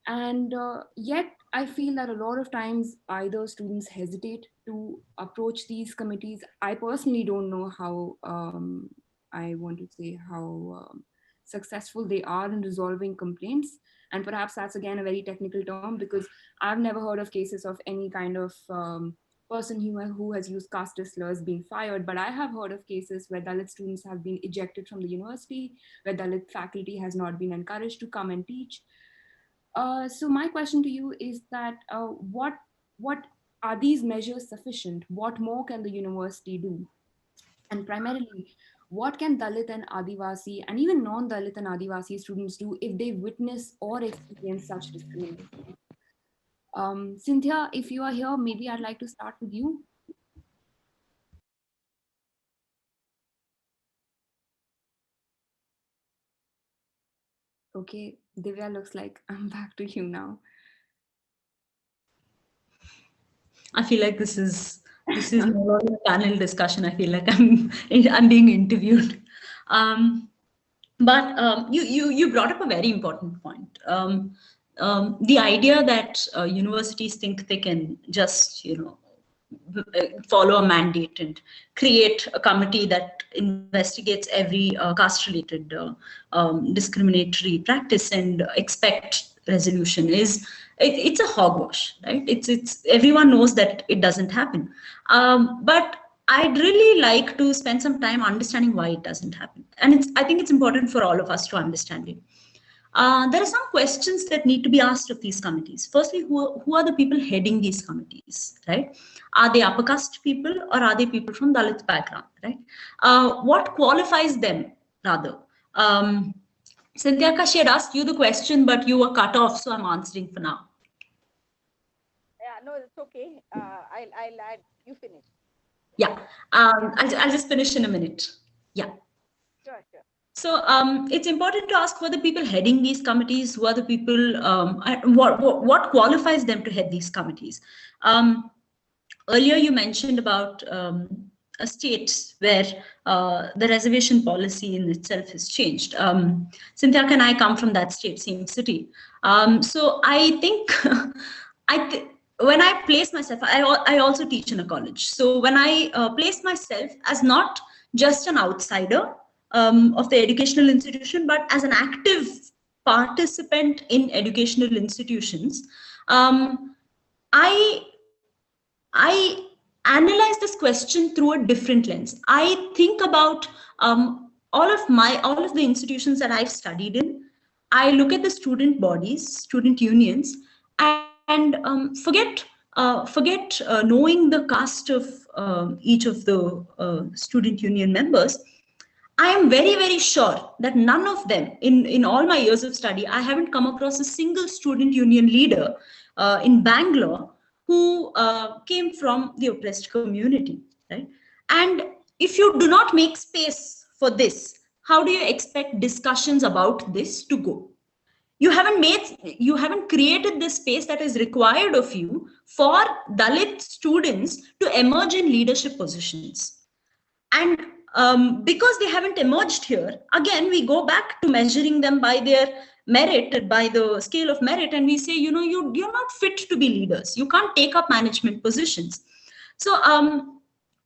And yet, I feel that a lot of times either students hesitate to approach these committees. I personally don't know how, I want to say, how successful they are in resolving complaints. And perhaps that's again a very technical term, because I've never heard of cases of any kind of person who has used caste slurs being fired, but I have heard of cases where Dalit students have been ejected from the university, where Dalit faculty has not been encouraged to come and teach. So my question to you is that what are these measures sufficient? What more can the university do? And primarily, what can Dalit and Adivasi and even non-Dalit and Adivasi students do if they witness or experience such discrimination? Cynthia, if you are here, maybe I'd like to start with you. Okay, Divya, looks like I'm back to you now. I feel like this is no longer a panel discussion. I feel like I'm being interviewed. But you brought up a very important point. The idea that universities think they can just follow a mandate and create a committee that investigates every caste-related discriminatory practice and expect resolution it's a hogwash, right? It's everyone knows that it doesn't happen, but I'd really like to spend some time understanding why it doesn't happen, and I think it's important for all of us to understand it. There are some questions that need to be asked of these committees. Firstly, who are the people heading these committees, right? Are they upper caste people or are they people from Dalit background, right? What qualifies them, rather? Cynthia, she had asked you the question, but you were cut off, so I'm answering for now. Yeah, no, it's okay. I'll add, you finish. Yeah, I'll just finish in a minute. Yeah. Sure, sure. So it's important to ask who are the people heading these committees, who are the people, what qualifies them to head these committees. Earlier you mentioned about a state where the reservation policy in itself has changed. Cynthia and I come from that state, same city. So I think, when I place myself, I also teach in a college. So when I place myself as not just an outsider of the educational institution, but as an active participant in educational institutions, I analyze this question through a different lens. I think about all of the institutions that I've studied in. I look at the student bodies, student unions, and forget knowing the caste of each of the student union members. I am very, very sure that none of them, in all my years of study, I haven't come across a single student union leader in Bangalore who came from the oppressed community, right? And if you do not make space for this, how do you expect discussions about this to go? You haven't created this space that is required of you for Dalit students to emerge in leadership positions. And because they haven't emerged here, again, we go back to measuring them by their merit, by the scale of merit, and we say, you're not fit to be leaders. You can't take up management positions. So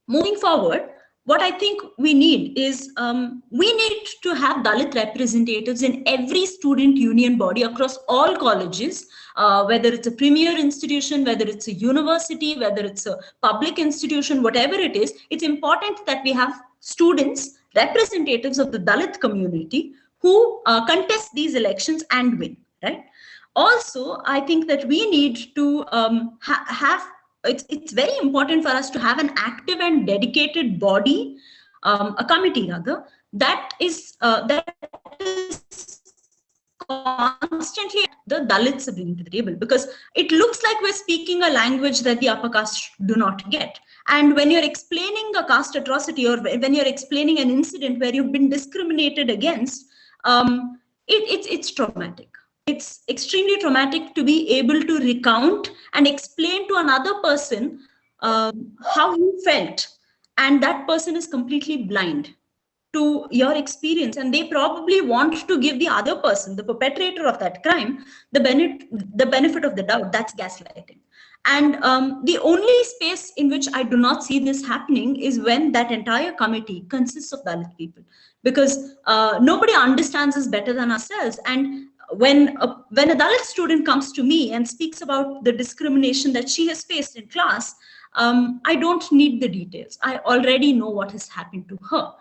moving forward, what I think we need is, we need to have Dalit representatives in every student union body across all colleges, whether it's a premier institution, whether it's a university, whether it's a public institution, whatever it is. It's important that we have students, representatives of the Dalit community who contest these elections and win, right? Also, I think that we need to it's very important for us to have an active and dedicated body, a committee rather, that is constantly the Dalits are bringing to the table, because it looks like we're speaking a language that the upper caste do not get. And when you're explaining a caste atrocity, or when you're explaining an incident where you've been discriminated against, it's traumatic. It's extremely traumatic to be able to recount and explain to another person how you felt, and that person is completely blind to your experience, and they probably want to give the other person, the perpetrator of that crime, the benefit of the doubt. That's gaslighting. And the only space in which I do not see this happening is when that entire committee consists of Dalit people, because nobody understands us better than ourselves. And when a Dalit student comes to me and speaks about the discrimination that she has faced in class, I don't need the details. I already know what has happened to her.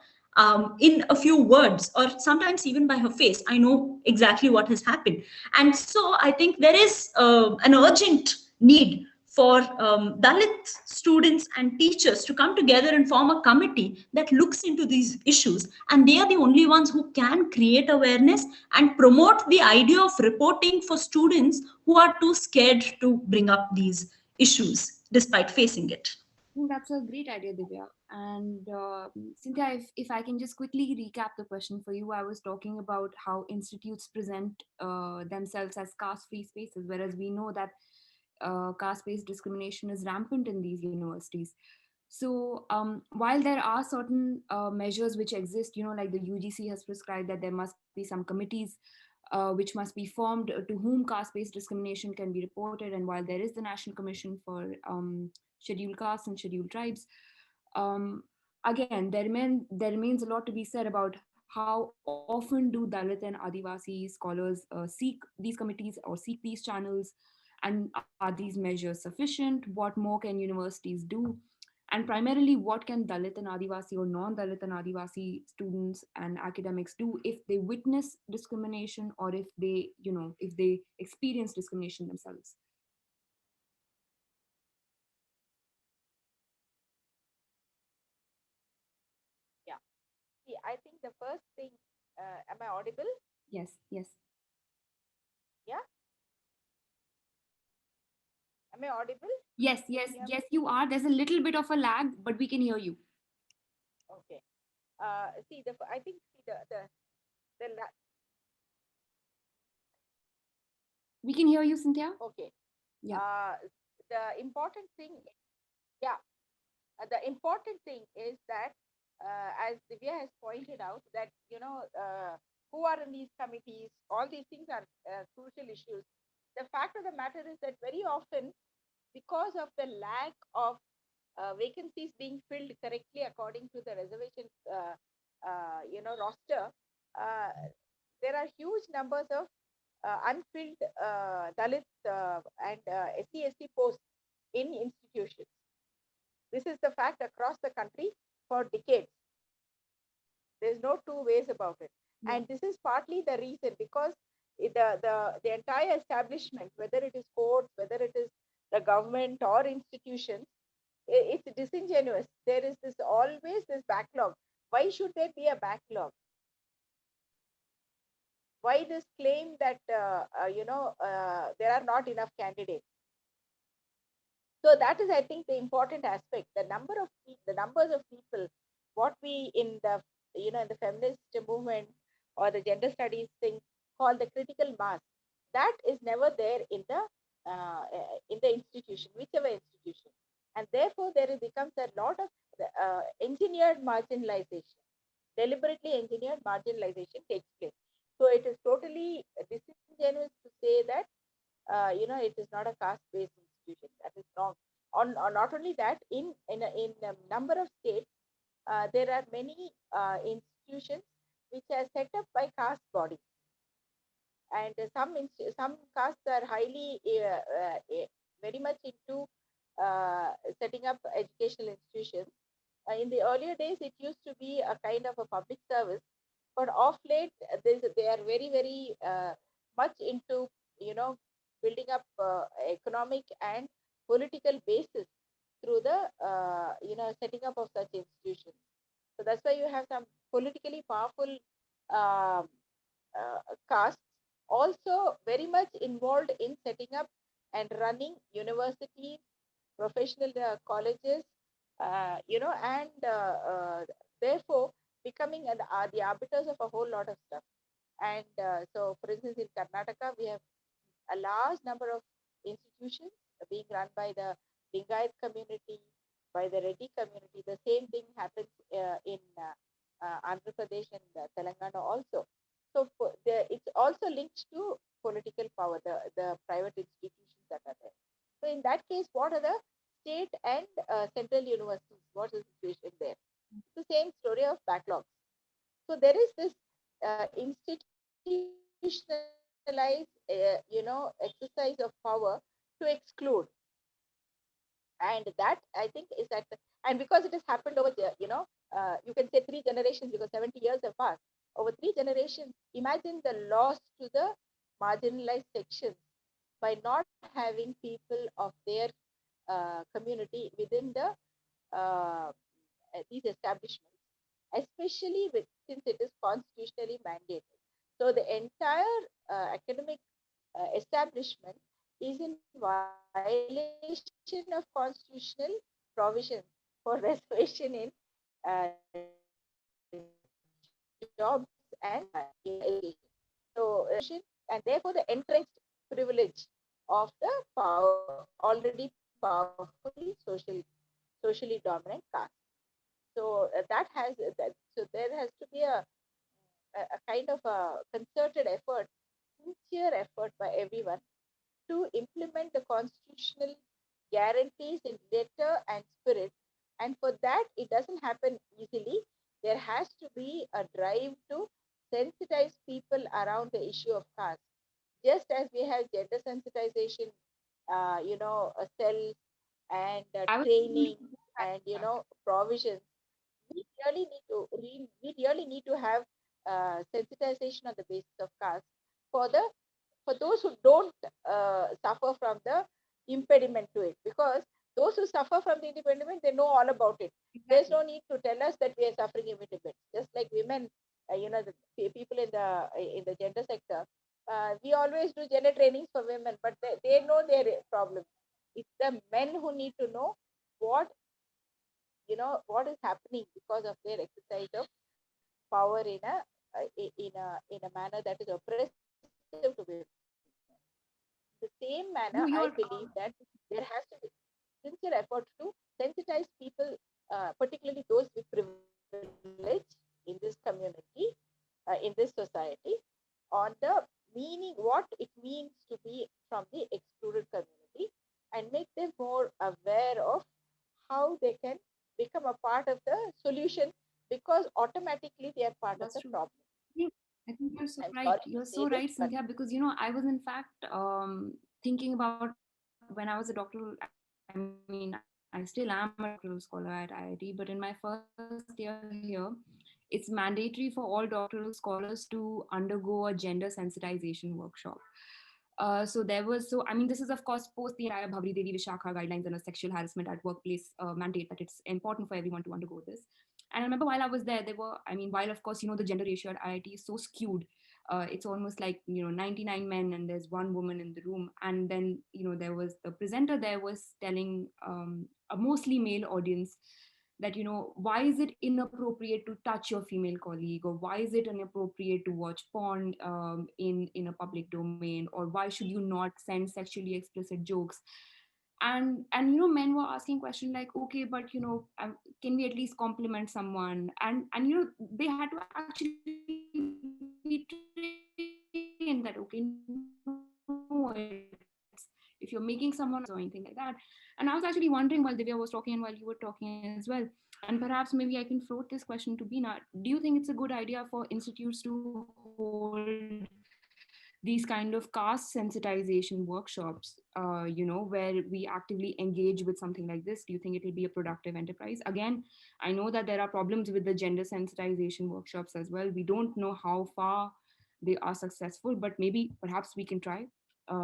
In a few words, or sometimes even by her face, I know exactly what has happened. And so I think there is an urgent need for Dalit students and teachers to come together and form a committee that looks into these issues. And they are the only ones who can create awareness and promote the idea of reporting for students who are too scared to bring up these issues despite facing it. I think that's a great idea, Divya. And Cynthia, if I can just quickly recap the question for you, I was talking about how institutes present themselves as caste-free spaces, whereas we know that caste-based discrimination is rampant in these universities. So while there are certain measures which exist, like the UGC has prescribed that there must be some committees which must be formed to whom caste-based discrimination can be reported, and while there is the National Commission for scheduled castes and scheduled tribes, um, again, there remains a lot to be said about how often do Dalit and Adivasi scholars seek these committees or seek these channels, and are these measures sufficient? What more can universities do? And primarily, what can Dalit and Adivasi or non-Dalit and Adivasi students and academics do if they witness discrimination, or if they, if they experience discrimination themselves? Yeah. See, I think the first thing, am I audible? Yes, yes. Yeah. Am I audible? Yes, yes, Yeah. yes, you are. There's a little bit of a lag, but we can hear you. Okay. See, I think the We can hear you, Cynthia. okay. Yeah. The important thing, yeah, the important thing is that, as Divya has pointed out, that who are in these committees, all these things are crucial issues. The fact of the matter is that very often, because of the lack of vacancies being filled correctly according to the reservation, roster, uh, there are huge numbers of unfilled Dalit and SC/ST posts in institutions. This is the fact across the country for decades. There's no two ways about it. Yeah. And this is partly the reason, because the entire establishment, whether it is courts, whether it is the government or institutions, it's disingenuous. There is this always this backlog. Why should there be a backlog? Why this claim that there are not enough candidates? So that is, I think, the important aspect. The numbers of people, what we in the in the feminist movement or the gender studies thing call the critical mass, that is never there in the institution, whichever institution, and therefore there becomes a lot of engineered marginalization, deliberately engineered marginalization takes place. So it is totally disingenuous to say that it is not a caste-based institution. That is wrong. On not only that, in a number of states, there are many institutions which are set up by caste bodies, and some castes are highly very much into setting up educational institutions. In the earlier days, it used to be a kind of a public service, but of late, they are very, very much into building up economic and political basis through the setting up of such institutions. So that's why you have some politically powerful um, castes also very much involved in setting up and running universities, professional colleges, and therefore becoming the arbiters of a whole lot of stuff. And so, for instance, in Karnataka, we have a large number of institutions being run by the Lingayat community, by the Reddy community. The same thing happens in Andhra Pradesh and Telangana also. So it's also linked to political power, the private institutions that are there. So in that case, what are the state and central universities? What's the situation there? It's the same story of backlogs. So there is this institutionalized, exercise of power to exclude, and that I think is that, and because it has happened over the, you can say 3 generations, because 70 years have passed. Over 3 generations, imagine the loss to the marginalized sections by not having people of their community within the these establishments, especially since it is constitutionally mandated. So the entire academic establishment is in violation of constitutional provisions for reservation in jobs and education. So, and therefore the entrenched privilege of the already powerfully socially dominant caste. So that has that. So there has to be a kind of a concerted effort, sincere effort by everyone to implement the constitutional guarantees in letter and spirit. And for that, it doesn't happen easily. There has to be a drive to sensitize people around the issue of caste. Just as we have gender sensitization, cells and training and, provisions, we really need to have sensitization on the basis of caste for those who don't suffer from the impediment to it, because those who suffer from the impediment, they know all about it. There's no need to tell us that we are suffering impediment. Just like women, the people in the gender sector, we always do gender trainings for women, but they know their problems. It's the men who need to know what is happening because of their exercise of power in a manner that is oppressive to women. The same manner, I believe that there has to be sincere effort to sensitize people, particularly those with privilege in this community, in this society, on the meaning, what it means to be from the excluded community, and make them more aware of how they can become a part of the solution, because automatically they are part of the problem. I think you're so right. You're so right, Cynthia, because I was in fact thinking about when I was a doctoral. I mean, I still am a doctoral scholar at IIT, but in my first year here, it's mandatory for all doctoral scholars to undergo a gender sensitization workshop. This is of course post the entire Bhavri Devi Vishakha guidelines and a sexual harassment at workplace mandate that it's important for everyone to undergo this. And I remember while I was there, while of course, the gender ratio at IIT is so skewed, it's almost like, 99 men and there's one woman in the room. And then, there was the presenter there was telling a mostly male audience that, why is it inappropriate to touch your female colleague, or why is it inappropriate to watch porn in a public domain, or why should you not send sexually explicit jokes? And men were asking questions like, okay, but can we at least compliment someone? And they had to actually be trained that, okay, no, if you're making someone or anything like that. And I was actually wondering, while Divya was talking and while you were talking as well, and perhaps maybe I can float this question to Beena, do you think it's a good idea for institutes to hold these kind of caste sensitization workshops, where we actively engage with something like this? Do you think it will be a productive enterprise? Again, I know that there are problems with the gender sensitization workshops as well. We don't know how far they are successful, but perhaps we can try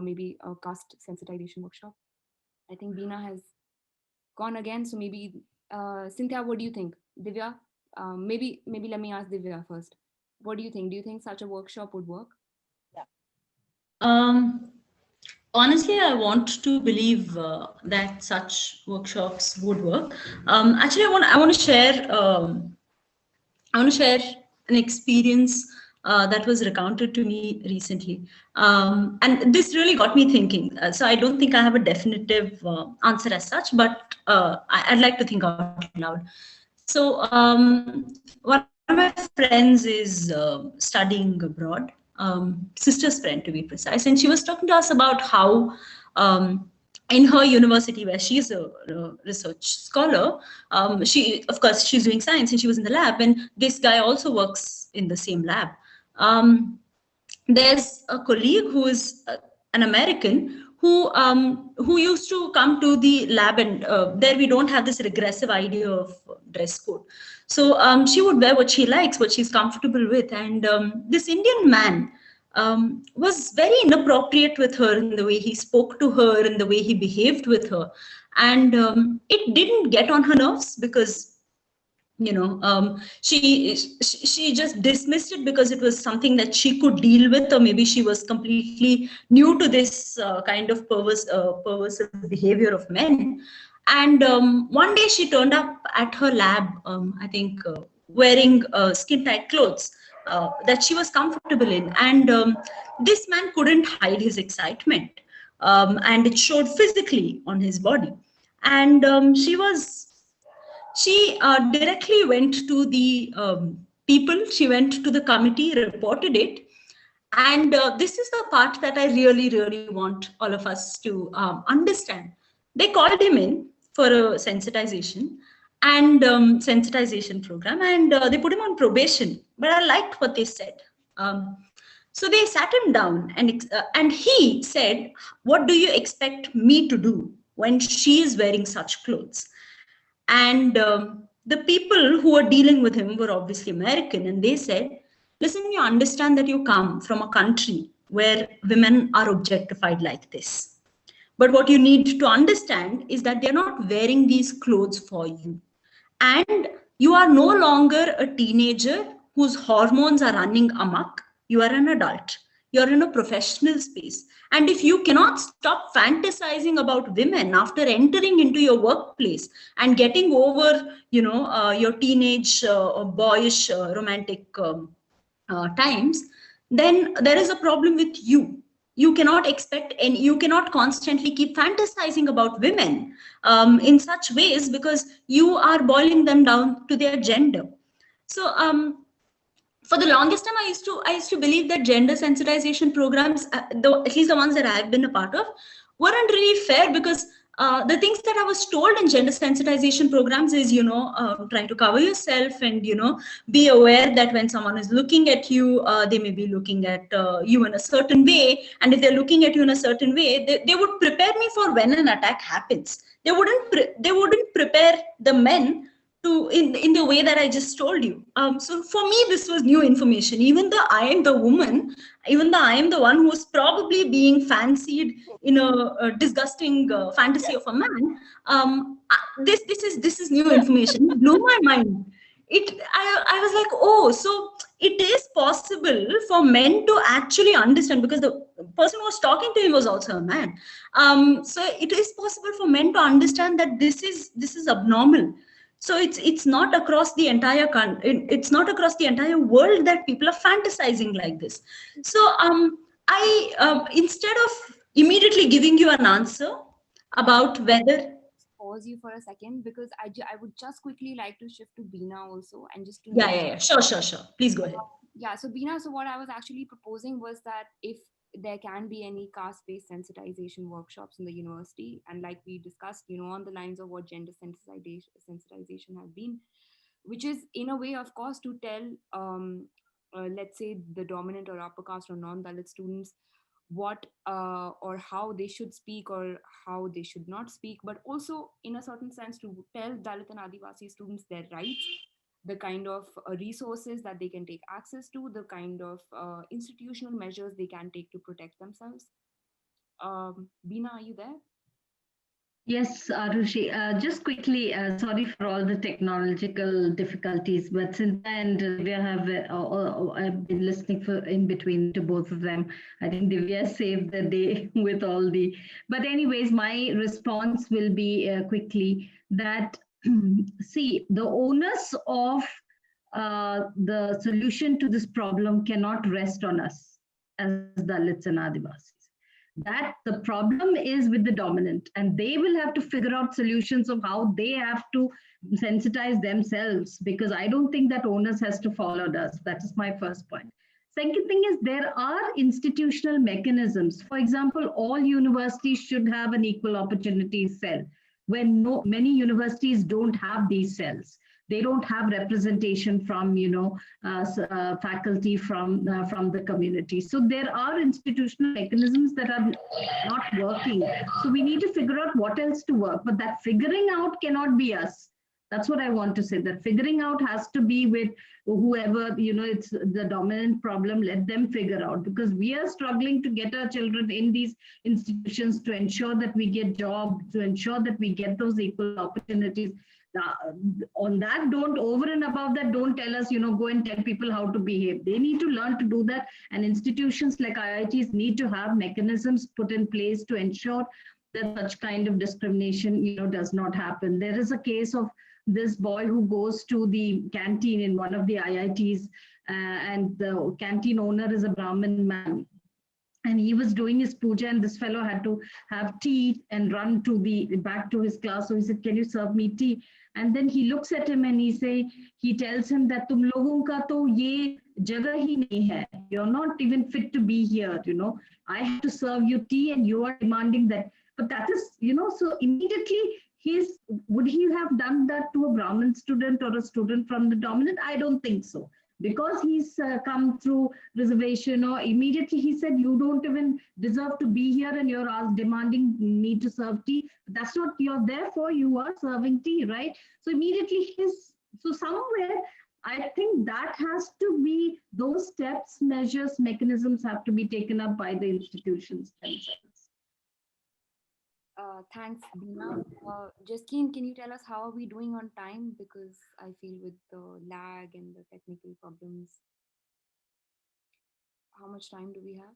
maybe a caste sensitization workshop. I think Beena has gone again, so maybe Cynthia, what do you think? Divya, maybe let me ask Divya first. What do you think? Do you think such a workshop would work? Yeah. Um, Honestly, I want to believe that such workshops would work. Actually, I want to share an experience that was recounted to me recently, and this really got me thinking. So I don't think I have a definitive answer as such, but I'd like to think out loud. So one of my friends is studying abroad, sister's friend to be precise, and she was talking to us about how in her university, where she's a research scholar, she, of course, she's doing science, and she was in the lab, and this guy also works in the same lab. Um, there's a colleague who is an American who used to come to the lab, and there we don't have this regressive idea of dress code. So she would wear what she likes, what she's comfortable with, and this Indian man was very inappropriate with her in the way he spoke to her and the way he behaved with her, and it didn't get on her nerves because she just dismissed it because it was something that she could deal with, or maybe she was completely new to this kind of perversive behavior of men. And one day she turned up at her lab, I think wearing skin tight clothes that she was comfortable in, and this man couldn't hide his excitement, and it showed physically on his body. And she directly went to the people, she went to the committee, reported it. And this is the part that I really, really want all of us to understand. They called him in for a sensitization and sensitization program, and they put him on probation. But I liked what they said. So they sat him down, and he said, "What do you expect me to do when she is wearing such clothes?" And the people who were dealing with him were obviously American, and they said, "Listen, you understand that you come from a country where women are objectified like this. But what you need to understand is that they're not wearing these clothes for you. And you are no longer a teenager whose hormones are running amok. You are an adult. You're in a professional space. And if you cannot stop fantasizing about women after entering into your workplace and getting over, your teenage or boyish romantic times, then there is a problem with you. You cannot expect, and you cannot constantly keep fantasizing about women in such ways, because you are boiling them down to their gender." So for the longest time, I used to believe that gender sensitization programs, at least the ones that I've been a part of, weren't really fair, because the things that I was told in gender sensitization programs is, trying to cover yourself, and be aware that when someone is looking at you, they may be looking at you in a certain way, and if they're looking at you in a certain way, they would prepare me for when an attack happens. They wouldn't prepare the men to in the way that I just told you. So for me, this was new information. Even though I am the woman, even though I am the one who is probably being fancied in a disgusting fantasy of a man, this is new information. It blew my mind. I was like, oh, so it is possible for men to actually understand, because the person who was talking to him was also a man. So it is possible for men to understand that this is abnormal. So it's not across the entire it's not across the entire world that people are fantasizing like this. So I instead of immediately giving you an answer about whether Pause you for a second, because I would just quickly like to shift to Beena also, and just to yeah, sure, please go ahead. Yeah, so Beena, so what I was actually proposing was that if there can be any caste-based sensitization workshops in the university, and like we discussed, on the lines of what gender sensitization has been, which is in a way, of course, to tell, let's say, the dominant or upper caste or non-Dalit students what or how they should speak or how they should not speak, but also in a certain sense to tell Dalit and Adivasi students their rights, the kind of resources that they can take access to, the kind of institutional measures they can take to protect themselves. Beena, are you there? Yes, Arushi, just quickly, sorry for all the technological difficulties, but since and Divya I've been listening for in between to both of them. I think Divya saved the day with all the, but anyways, my response will be quickly that, see, the onus of the solution to this problem cannot rest on us as Dalits and Adivasis. That the problem is with the dominant, and they will have to figure out solutions of how they have to sensitize themselves, because I don't think that onus has to fall on us. That is my first point. Second thing is, there are institutional mechanisms. For example, all universities should have an equal opportunity cell, when many universities don't have these cells. They don't have representation from faculty from the community. So there are institutional mechanisms that are not working. So we need to figure out what else to work. But that figuring out cannot be us. That's what I want to say. That figuring out has to be with whoever, it's the dominant problem. Let them figure out, because we are struggling to get our children in these institutions, to ensure that we get jobs, to ensure that we get those equal opportunities. On that, don't over and above that, don't tell us, go and tell people how to behave. They need to learn to do that, and institutions like IITs need to have mechanisms put in place to ensure that such kind of discrimination does not happen. There is a case of this boy who goes to the canteen in one of the IITs, and the canteen owner is a Brahmin man, and he was doing his puja, and this fellow had to have tea and run to the back to his class. So he said, can you serve me tea? And then he looks at him and he tells him that tum logon ka to ye jagah hi nahi hai. You're not even fit to be here. I have to serve you tea and you are demanding that. But that is, so immediately would he have done that to a Brahmin student or a student from the dominant? I don't think so, because he's come through reservation, or immediately he said, you don't even deserve to be here, and you're demanding me to serve tea. That's what you're there for. You are serving tea, right? So immediately so somewhere, I think that has to be, those steps, measures, mechanisms have to be taken up by the institutions themselves. Thanks, Beena. Justine, can you tell us how are we doing on time? Because I feel with the lag and the technical problems, how much time do we have?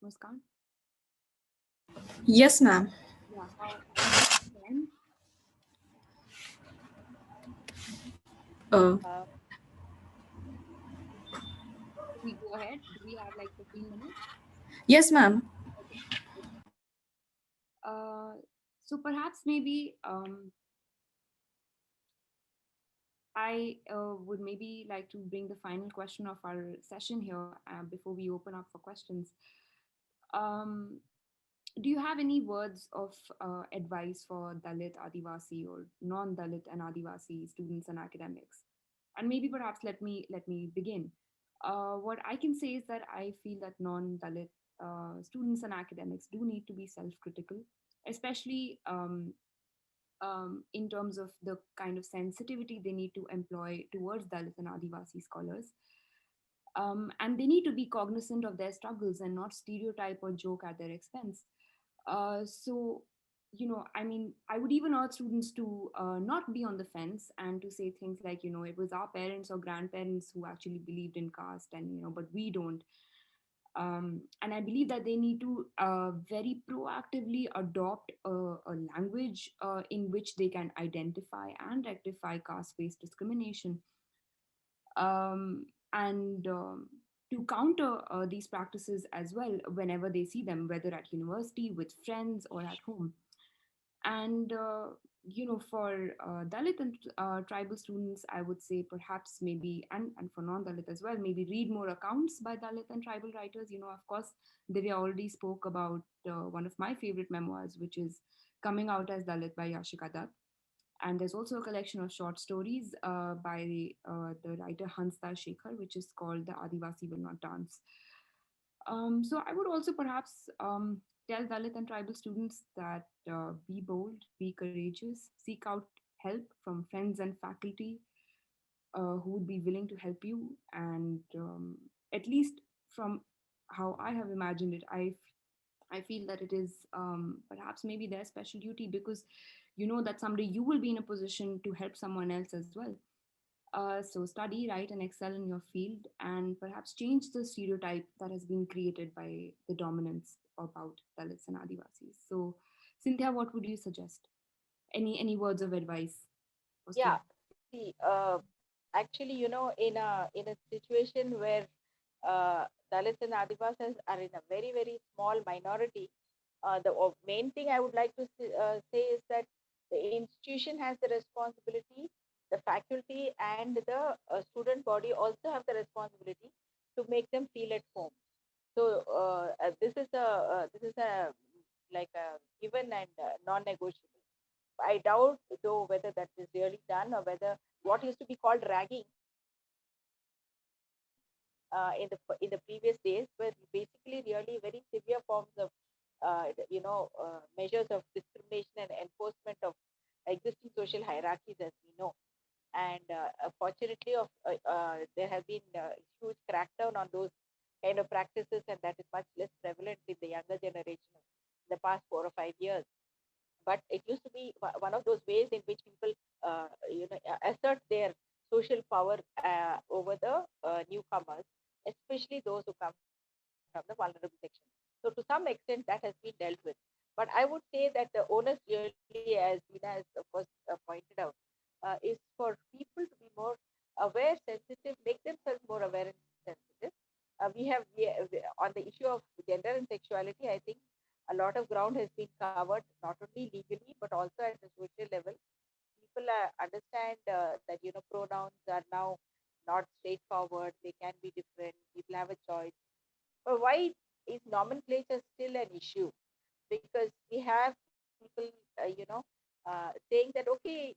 Muskan? Yes, ma'am. Yeah, how time? Uh, Should we go ahead? Do we have like 15 minutes? yes, ma'am. Okay. So perhaps maybe I would maybe like to bring the final question of our session here before we open up for questions. Um, do you have any words of advice for Dalit, Adivasi, or non-Dalit and Adivasi students and academics? And maybe perhaps let me begin. What I can say is that I feel that non-Dalit students and academics do need to be self-critical, especially in terms of the kind of sensitivity they need to employ towards Dalit and Adivasi scholars. And they need to be cognizant of their struggles and not stereotype or joke at their expense. So, I mean, I would even urge students to not be on the fence and to say things like, it was our parents or grandparents who actually believed in caste, and, but we don't. And I believe that they need to very proactively adopt a language in which they can identify and rectify caste-based discrimination. And to counter these practices as well whenever they see them, whether at university, with friends, or at home. And for Dalit and tribal students, I would say perhaps maybe, and for non-Dalit as well, maybe read more accounts by Dalit and tribal writers. Of course, Divya already spoke about one of my favorite memoirs, which is Coming Out as Dalit by Yashika Dutt. And there's also a collection of short stories by the writer Hansda Shekhar, which is called The Adivasi Will Not Dance. So I would also perhaps tell Dalit and tribal students that be bold, be courageous, seek out help from friends and faculty who would be willing to help you, and at least from how I have imagined it, I feel that it is perhaps maybe their special duty, because you know that someday you will be in a position to help someone else as well. So study, write, and excel in your field, and perhaps change the stereotype that has been created by the dominance about Dalits and Adivasis. So, Cynthia, what would you suggest? Any words of advice for Yeah, students? see, actually, in a situation where Dalits and Adivasas are in a very, very small minority, the main thing I would like to say is that the institution has the responsibility, the faculty and the student body also have the responsibility to make them feel at home. So this is a like a given and non-negotiable. I doubt though whether that is really done, or whether what used to be called ragging in the previous days were basically really very severe forms of measures of discrimination and enforcement of existing social hierarchies as we know. And fortunately, there have been huge crackdown on those kind of practices, and that is much less prevalent in the younger generation in the past 4 or 5 years. But it used to be one of those ways in which people assert their social power over the newcomers, especially those who come from the vulnerable section. So to some extent that has been dealt with. But I would say that the onus really, as Veena has of course pointed out, is for people to be more aware, sensitive, make themselves more aware and sensitive. On the issue of gender and sexuality, I think a lot of ground has been covered, not only legally but also at the social level. People understand that pronouns are now not straightforward; they can be different. People have a choice. But why is nomenclature still an issue? Because we have people, saying that okay,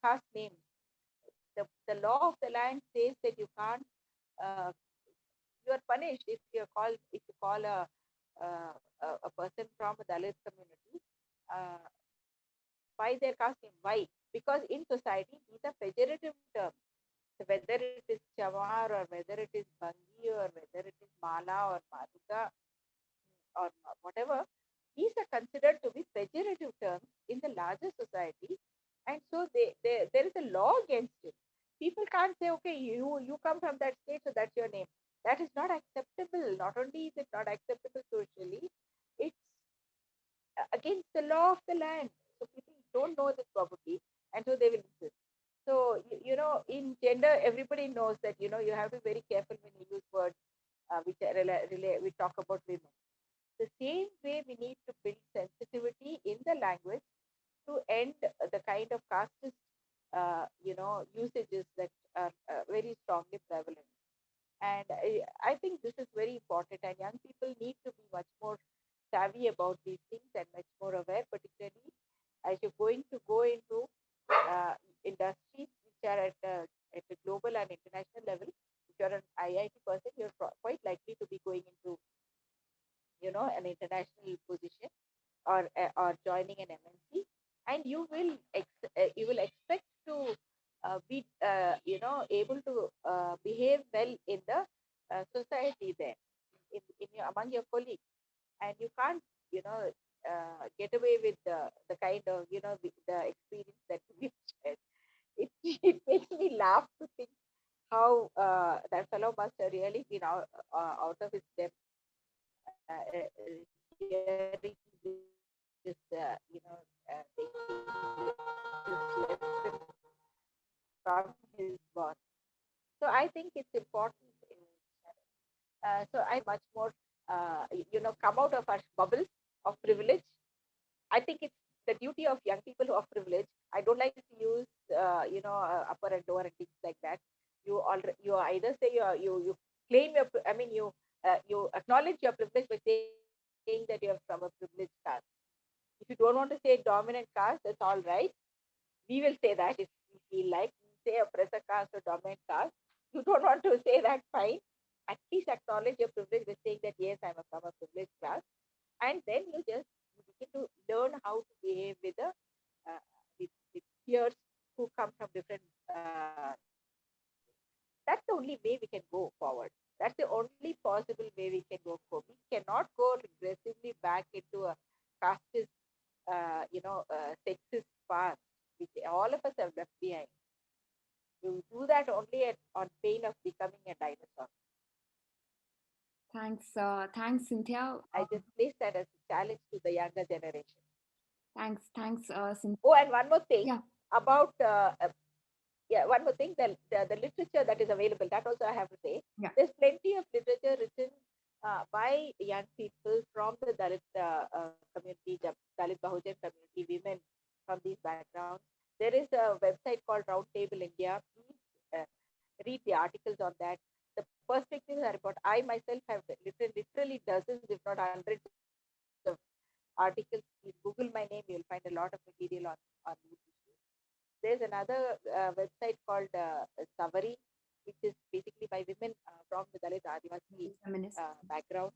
caste names. The law of the land says that you can't. Uh, you are punished if you call a person from a Dalit community uh, by their caste name. Why? Because in society these are pejorative terms. So whether it is Chamar or whether it is Bangi or whether it is Mala or Madhuka or whatever, these are considered to be pejorative terms in the larger society, and so there is a law against it. People can't say, okay, you come from that state, so that's your name. That is not acceptable. Not only is it not acceptable socially, it's against the law of the land. So people don't know this probably, and so they will insist. So in gender, everybody knows that you have to be very careful when you use words we talk about women. The same way we need to build sensitivity in the language to end the kind of casteist usages that are very strongly prevalent. And I think this is very important, and young people need to be much more savvy about these things and much more aware, particularly as you're going to go into industries which are at a global and international level. If you're an IIT person, you're quite likely to be going into an international position, or joining an MNC, and you will expect to be able to behave well in the society there, among your colleagues, and you can't get away with the kind of the experience that we've shared. It makes me laugh to think how that fellow must have really been out of his depth, hearing from his boss. So I think it's important. So I much more, come out of our bubbles of privilege. I think it's the duty of young people who are privileged. I don't like to use, upper and lower and things like that. You either say you claim your, you acknowledge your privilege by saying that you're from a privileged caste. If you don't want to say dominant caste, that's all right. We will say that if we feel like. We say oppressor caste or dominant caste. You don't want to say that, fine. At least acknowledge your privilege by saying that yes, I'm from a privileged class, and then you begin to learn how to behave with peers who come from different. That's the only way we can go forward. That's the only possible way we can go work for. We cannot go regressively back into a casteist, sexist past, which all of us have left behind. You do that only on pain of becoming a dinosaur. Thanks, Cynthia. I just place that as a challenge to the younger generation. Thanks, Cynthia. Oh, and one more thing Yeah. about one more thing, the literature that is available, that also I have to say. Yeah. There's plenty of literature written by young people from the Dalit community, Dalit Bahujan community, women from these backgrounds. There is a website called Roundtable India. Please read the articles on that. The perspectives are important. I myself have written literally dozens, if not hundreds of articles. Please Google my name, you'll find a lot of material on these issues. There's another website called Savari, which is basically by women from the Dalit Adivasi background.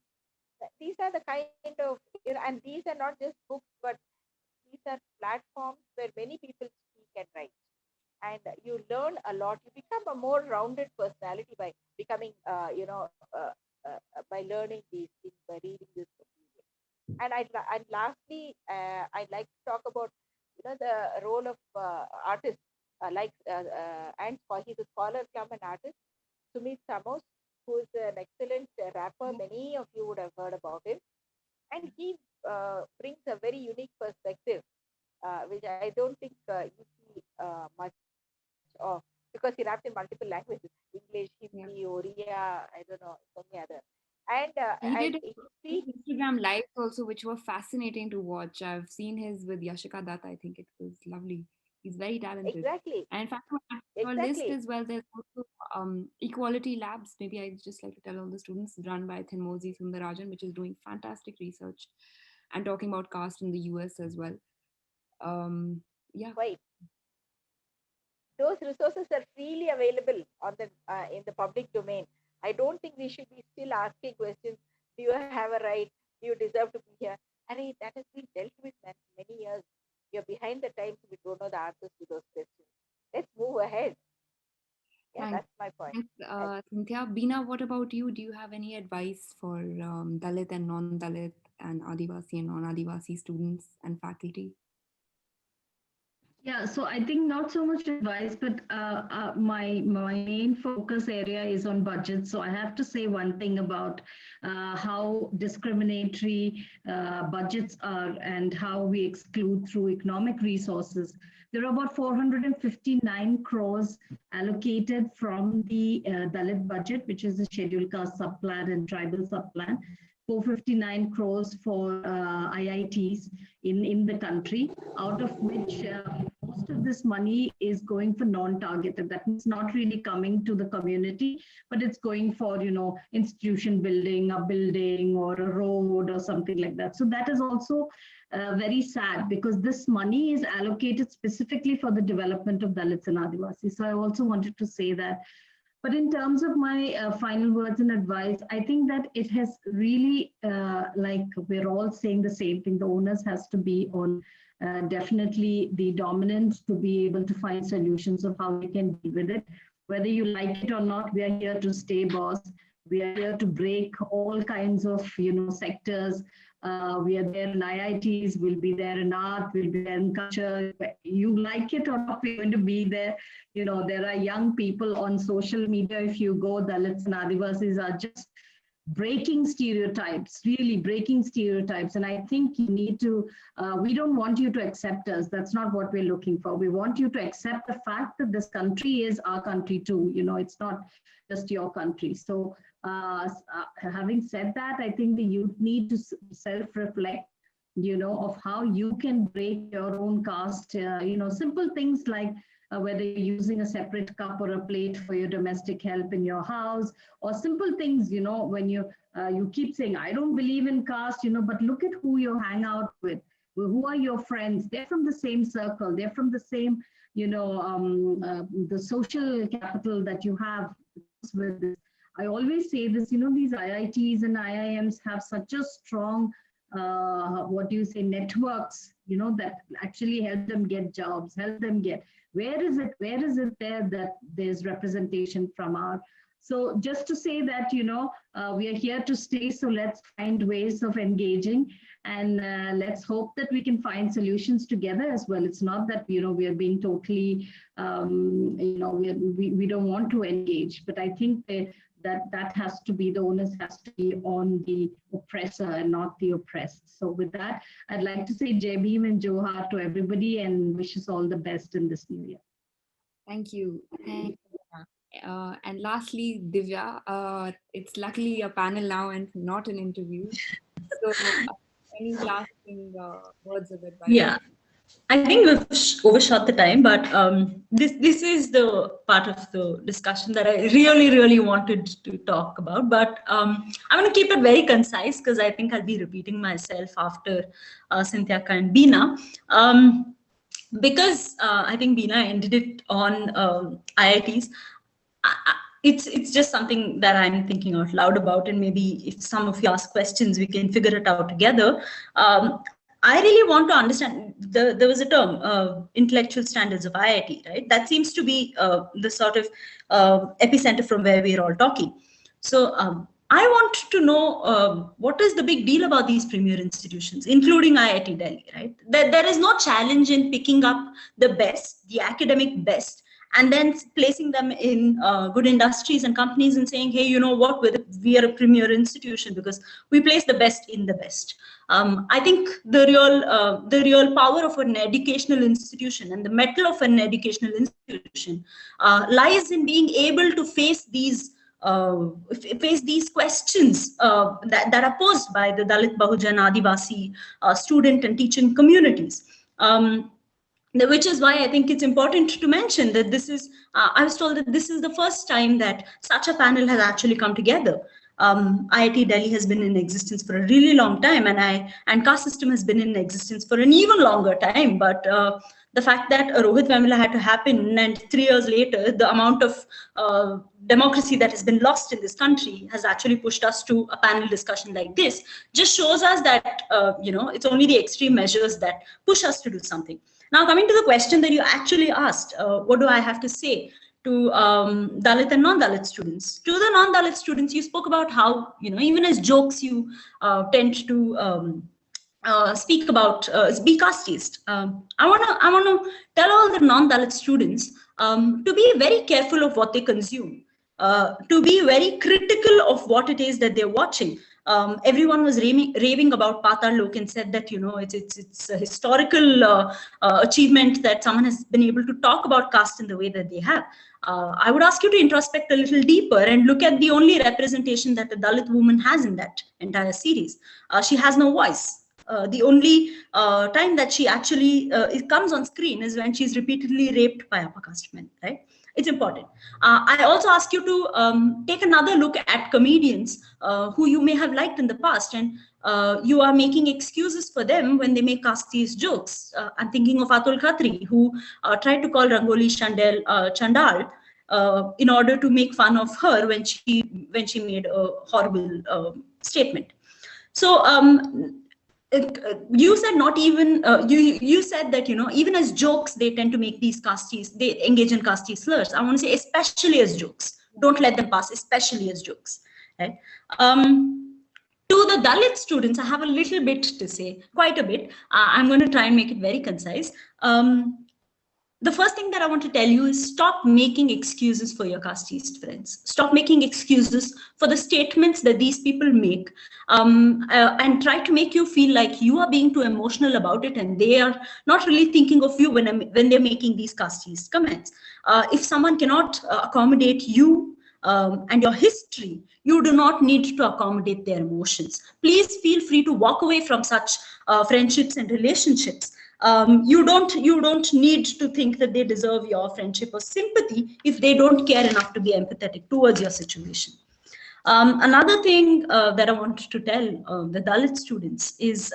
These are the kind of, and these are not just books, but these are platforms where many people speak and write. And you learn a lot. You become a more rounded personality by becoming, by learning these things, by reading this material. And lastly, I'd like to talk about, the role of artists, and he's a scholar, come an artist, Sumit Samos, who is an excellent rapper. Many of you would have heard about him. And he brings a very unique perspective, which I don't think you see much of, because he raps in multiple languages: English, Hindi, Oriya, I don't know, so many other. And he did Instagram lives also, which were fascinating to watch. I've seen his with Yashika Dutt. I think it was lovely. He's very talented. Exactly. And in fact, on your list as well, there's also Equality Labs. Maybe I just like to tell all the students, run by Thinmozi Sundarajan, which is doing fantastic research and talking about caste in the US as well. Yeah. Right. Those resources are freely available on the in the public domain. I don't think we should be still asking questions. Do you have a right? Do you deserve to be here? And that has been dealt with many years. You're behind the times. We don't know the answers to those questions. Let's move ahead. Yeah, Thanks. that's my point. Thanks, Cynthia. Bina, what about you? Do you have any advice for Dalit and non-Dalit and Adivasi and non-Adivasi students and faculty? Yeah, so I think not so much advice, but my main focus area is on budget. So I have to say one thing about how discriminatory budgets are and how we exclude through economic resources. There are about 459 crores allocated from the Dalit budget, which is the scheduled caste subplan and tribal subplan. 459 crores for IITs in the country, out of which most of this money is going for non-targeted. That means not really coming to the community, but it's going for, institution building, a building or a road or something like that. So that is also very sad, because this money is allocated specifically for the development of Dalits and Adivasis. So I also wanted to say that. But in terms of my final words and advice, I think that it has really, like we're all saying the same thing, the onus has to be on definitely the dominant to be able to find solutions of how we can deal with it. Whether you like it or not, we are here to stay, boss. We are here to break all kinds of, sectors. We are there in IITs, we'll be there in art, we'll be there in culture. You like it or not, we're going to be there. There are young people on social media. If you go, Dalits and Adivasis are just breaking stereotypes, really breaking stereotypes. And I think you need to, we don't want you to accept us. That's not what we're looking for. We want you to accept the fact that this country is our country too. It's not just your country. So having said that, I think the youth need to self-reflect, of how you can break your own caste, simple things like whether you're using a separate cup or a plate for your domestic help in your house, or simple things, when you keep saying, I don't believe in caste, but look at who you hang out with. Who are your friends? They're from the same circle. They're from the same, the social capital that you have with this. I always say this, these IITs and IIMs have such a strong, networks, that actually help them get jobs, help them get, where is it there that there's representation from our So just to say that, we are here to stay. So let's find ways of engaging, and let's hope that we can find solutions together as well. It's not that, we are being totally, we don't want to engage, but I think that has to be, the onus has to be on the oppressor and not the oppressed. So with that, I'd like to say Jai Bhim and Johar to everybody and wish us all the best in this new year. Thank you. And lastly, Divya, it's luckily a panel now and not an interview. So any lasting words of advice? Yeah, I think we've overshot the time, but this is the part of the discussion that I really wanted to talk about. But I'm going to keep it very concise because I think I'll be repeating myself after Cynthia and Beena. Because I think Beena ended it on IITs. It's just something that I'm thinking out loud about, and maybe if some of you ask questions, we can figure it out together. I really want to understand, there was a term, intellectual standards of IIT, right? That seems to be the sort of epicenter from where we're all talking. So I want to know what is the big deal about these premier institutions, including IIT Delhi, right? There is no challenge in picking up the best, the academic best, and then placing them in good industries and companies and saying, hey, you know what, we are a premier institution because we place the best in the best. I think the real power of an educational institution and the mettle of an educational institution lies in being able to face these questions that are posed by the Dalit, Bahujan, Adivasi student and teaching communities. Which is why I think it's important to mention that this is, I was told that this is the first time that such a panel has actually come together. IIT Delhi has been in existence for a really long time, and caste system has been in existence for an even longer time. But the fact that Rohit Vemula had to happen, and 3 years later, the amount of democracy that has been lost in this country has actually pushed us to a panel discussion like this, just shows us that, it's only the extreme measures that push us to do something. Now, coming to the question that you actually asked, what do I have to say to Dalit and non-Dalit students? To the non-Dalit students, you spoke about how, even as jokes, you tend to speak about, be casteist. I want to tell all the non-Dalit students to be very careful of what they consume, to be very critical of what it is that they're watching. Everyone was raving about Patal Lok and said that, it's a historical achievement that someone has been able to talk about caste in the way that they have. I would ask you to introspect a little deeper and look at the only representation that a Dalit woman has in that entire series. She has no voice. The only time that she actually it comes on screen is when she's repeatedly raped by upper caste men, right? It's important. I also ask you to take another look at comedians who you may have liked in the past, and you are making excuses for them when they make casteist jokes. I'm thinking of Atul Khatri, who tried to call Rangoli Chandal in order to make fun of her when she made a horrible statement. So you said not even you said that even as jokes they tend to make these casteist, they engage in casteist slurs. I want to say especially as jokes. Don't let them pass, especially as jokes, right? To the Dalit students, I have a little bit to say, quite a bit. I'm going to try and make it very concise. The first thing that I want to tell you is stop making excuses for your casteist friends. Stop making excuses for the statements that these people make, and try to make you feel like you are being too emotional about it and they are not really thinking of you when they're making these casteist comments. If someone cannot accommodate you and your history, you do not need to accommodate their emotions. Please feel free to walk away from such friendships and relationships. You don't need to think that they deserve your friendship or sympathy if they don't care enough to be empathetic towards your situation. Another thing that I want to tell the Dalit students is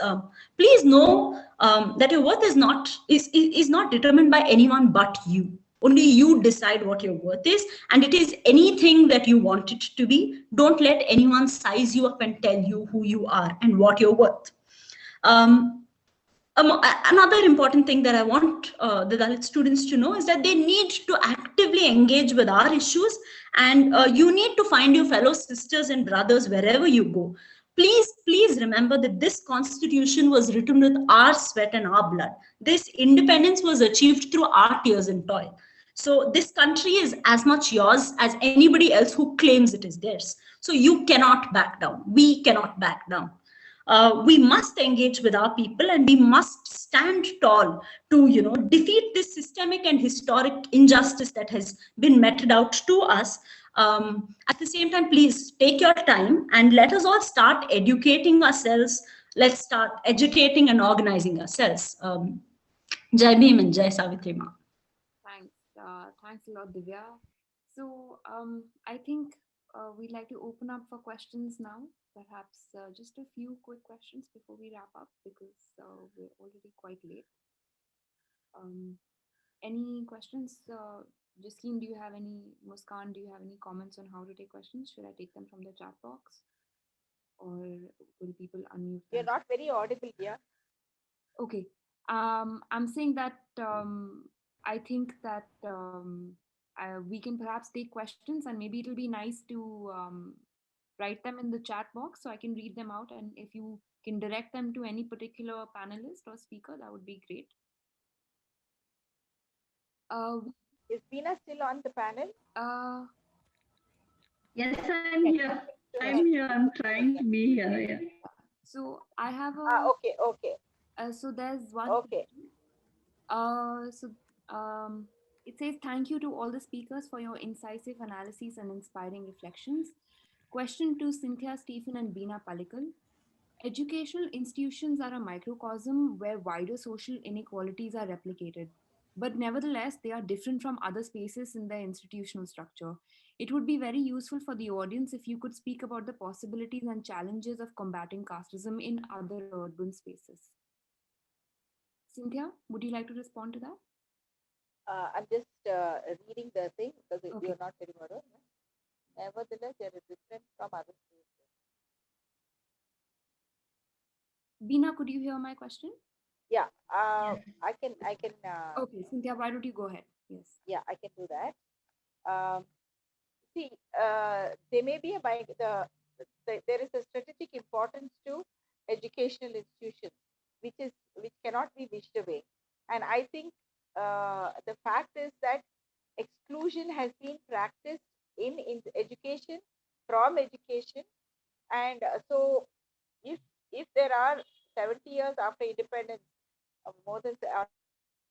please know that your worth is not determined by anyone but you. Only you decide what your worth is, and it is anything that you want it to be. Don't let anyone size you up and tell you who you are and what you're worth. Another important thing that I want the Dalit students to know is that they need to actively engage with our issues, and you need to find your fellow sisters and brothers wherever you go. Please remember that this constitution was written with our sweat and our blood. This independence was achieved through our tears and toil. So this country is as much yours as anybody else who claims it is theirs. So you cannot back down. We cannot back down. We must engage with our people, and we must stand tall to defeat this systemic and historic injustice that has been meted out to us. At the same time, please take your time and let us all start educating ourselves. Let's start educating and organizing ourselves. Jai Bhim and Jai Savitri Ma. Thanks. Thanks a lot, Divya. So I think we'd like to open up for questions now. Perhaps just a few quick questions before we wrap up, because we're already quite late. Any questions? Justine, do you have any? Muskan, do you have any comments on how to take questions? Should I take them from the chat box, or will people unmute? You're not very audible here. Okay. I'm saying that I think that we can perhaps take questions, and maybe it'll be nice to write them in the chat box so I can read them out. And if you can direct them to any particular panelist or speaker, that would be great. Is Veena still on the panel? Yes, I'm here. I'm here. I'm trying to be here. Yeah. So I have a. Okay. So there's one. Okay. It says, thank you to all the speakers for your incisive analyses and inspiring reflections. Question to Cynthia, Stephen, and Veena Palikal. Educational institutions are a microcosm where wider social inequalities are replicated, but nevertheless, they are different from other spaces in their institutional structure. It would be very useful for the audience if you could speak about the possibilities and challenges of combating casteism in other urban spaces. Cynthia, would you like to respond to that? I'm just reading the thing because you're not very well. Nevertheless, they are different from other spaces. Veena, could you hear my question? Yeah, I can. Okay, Cynthia, why don't you go ahead? Yes. Yeah, I can do that. See, there may be there is a strategic importance to educational institutions, which cannot be wished away. And I think the fact is that exclusion has been practiced in education, from education, and so if there are 70 years after independence, more than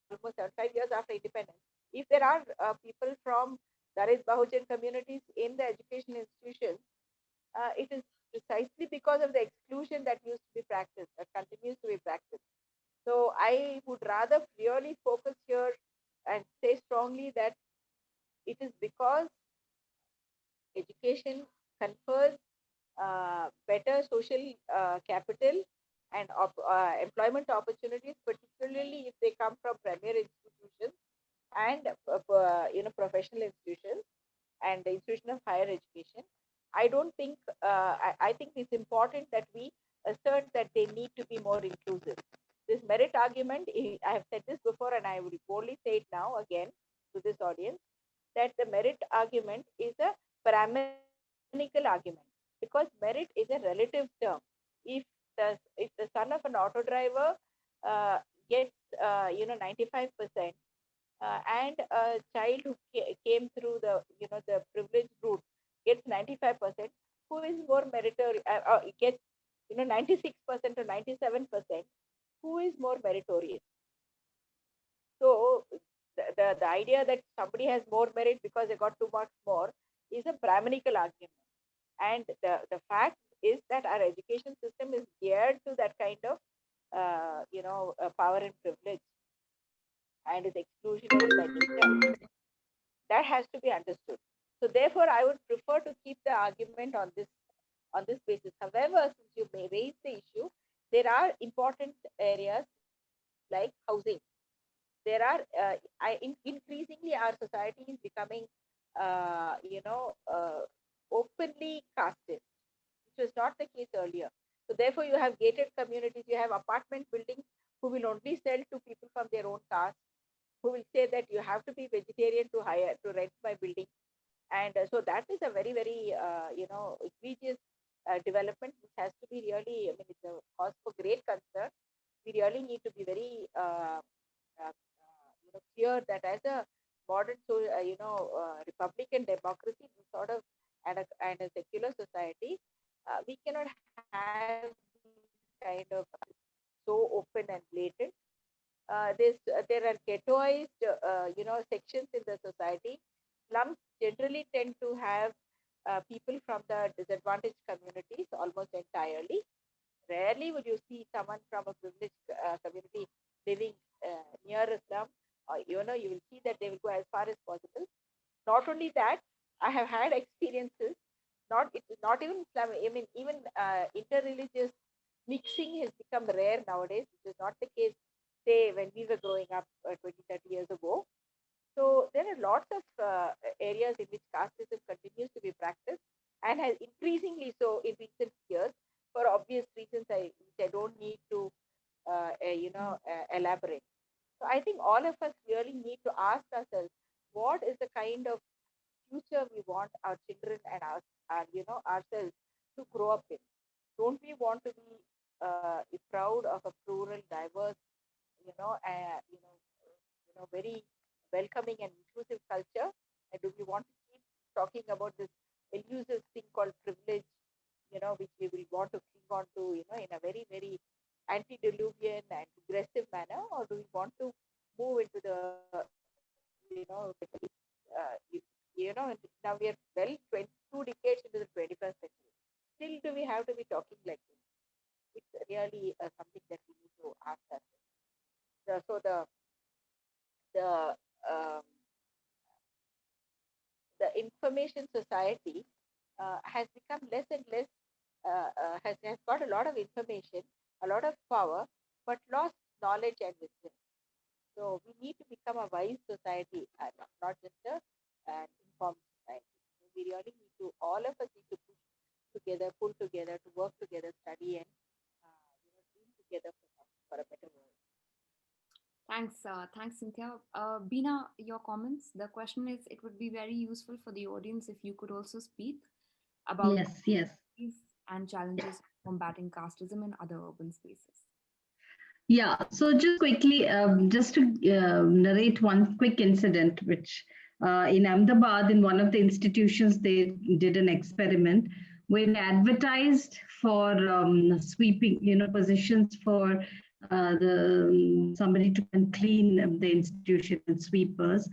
almost 75 years after independence, if there are people from Dalit Bahujan communities in the education institutions, it is precisely because of the exclusion that used to be practiced, that continues to be practiced. So I would rather really focus here and say strongly that it is because education confers better social capital and employment opportunities, particularly if they come from premier institutions and professional institutions and the institution of higher education. I don't think I think it's important that we assert that they need to be more inclusive. This merit argument, I have said this before and I would boldly say it now again to this audience, that the merit argument is a Brahminical argument, because merit is a relative term. If the son of an auto driver gets 95%, and a child who came through the privileged route gets 95%, who is more meritorious? Gets 96% or 97%, who is more meritorious? So the idea that somebody has more merit because they got 2 marks more is a Brahminical argument. And the fact is that our education system is geared to that kind of power and privilege, and is exclusionary by nature. That has to be understood. So therefore, I would prefer to keep the argument on this basis. However, since you may raise the issue, there are important areas like housing. There are increasingly our society is becoming openly casteist, which was not the case earlier. So therefore, you have gated communities, you have apartment buildings who will only sell to people from their own caste, who will say that you have to be vegetarian to rent my building. And so that is a very, very, egregious development, which has to be really, I mean, it's a cause for great concern. We really need to be very, clear that as a modern, Republican democracy, sort of, and a secular society, we cannot have kind of so open and blatant. There are ghettoized, sections in the society. Slums generally tend to have people from the disadvantaged communities almost entirely. Rarely would you see someone from a privileged community living near a slum. You will see that they will go as far as possible. Not only that, I have had experiences. Not even slum. I mean, even interreligious mixing has become rare nowadays, which is not the case, say, when we were growing up 20, 30 years ago. So there are lots of areas in which casteism continues to be practiced, and has increasingly so in recent years, for obvious reasons which I don't need to elaborate. So I think all of us really need to ask ourselves, what is the kind of future we want our children and ourselves to grow up in? Don't we want to be proud of a plural, diverse, very welcoming and inclusive culture? And do we want to keep talking about this elusive thing called privilege, which we will want to cling on to, in a very, very antediluvian and aggressive manner? Or do we want to move into the, now we are 22 decades into the 21st century. Still, do we have to be talking like this? It's really something that we need to ask ourselves. So the information society has become less and less, has got a lot of information, a lot of power, but lost knowledge and wisdom. So we need to become a wise society, not just an informed society. So we really need to, all of us need to pull together, to work together, study, and dream together for a better world. Thanks, Cynthia. Beena, your comments. The question is, it would be very useful for the audience if you could also speak about Yes. and challenges of combating casteism in other urban spaces. Yeah, so just quickly, just to narrate one quick incident, which in Ahmedabad, in one of the institutions, they did an experiment where they advertised for sweeping, positions for somebody to clean the institution and sweepers.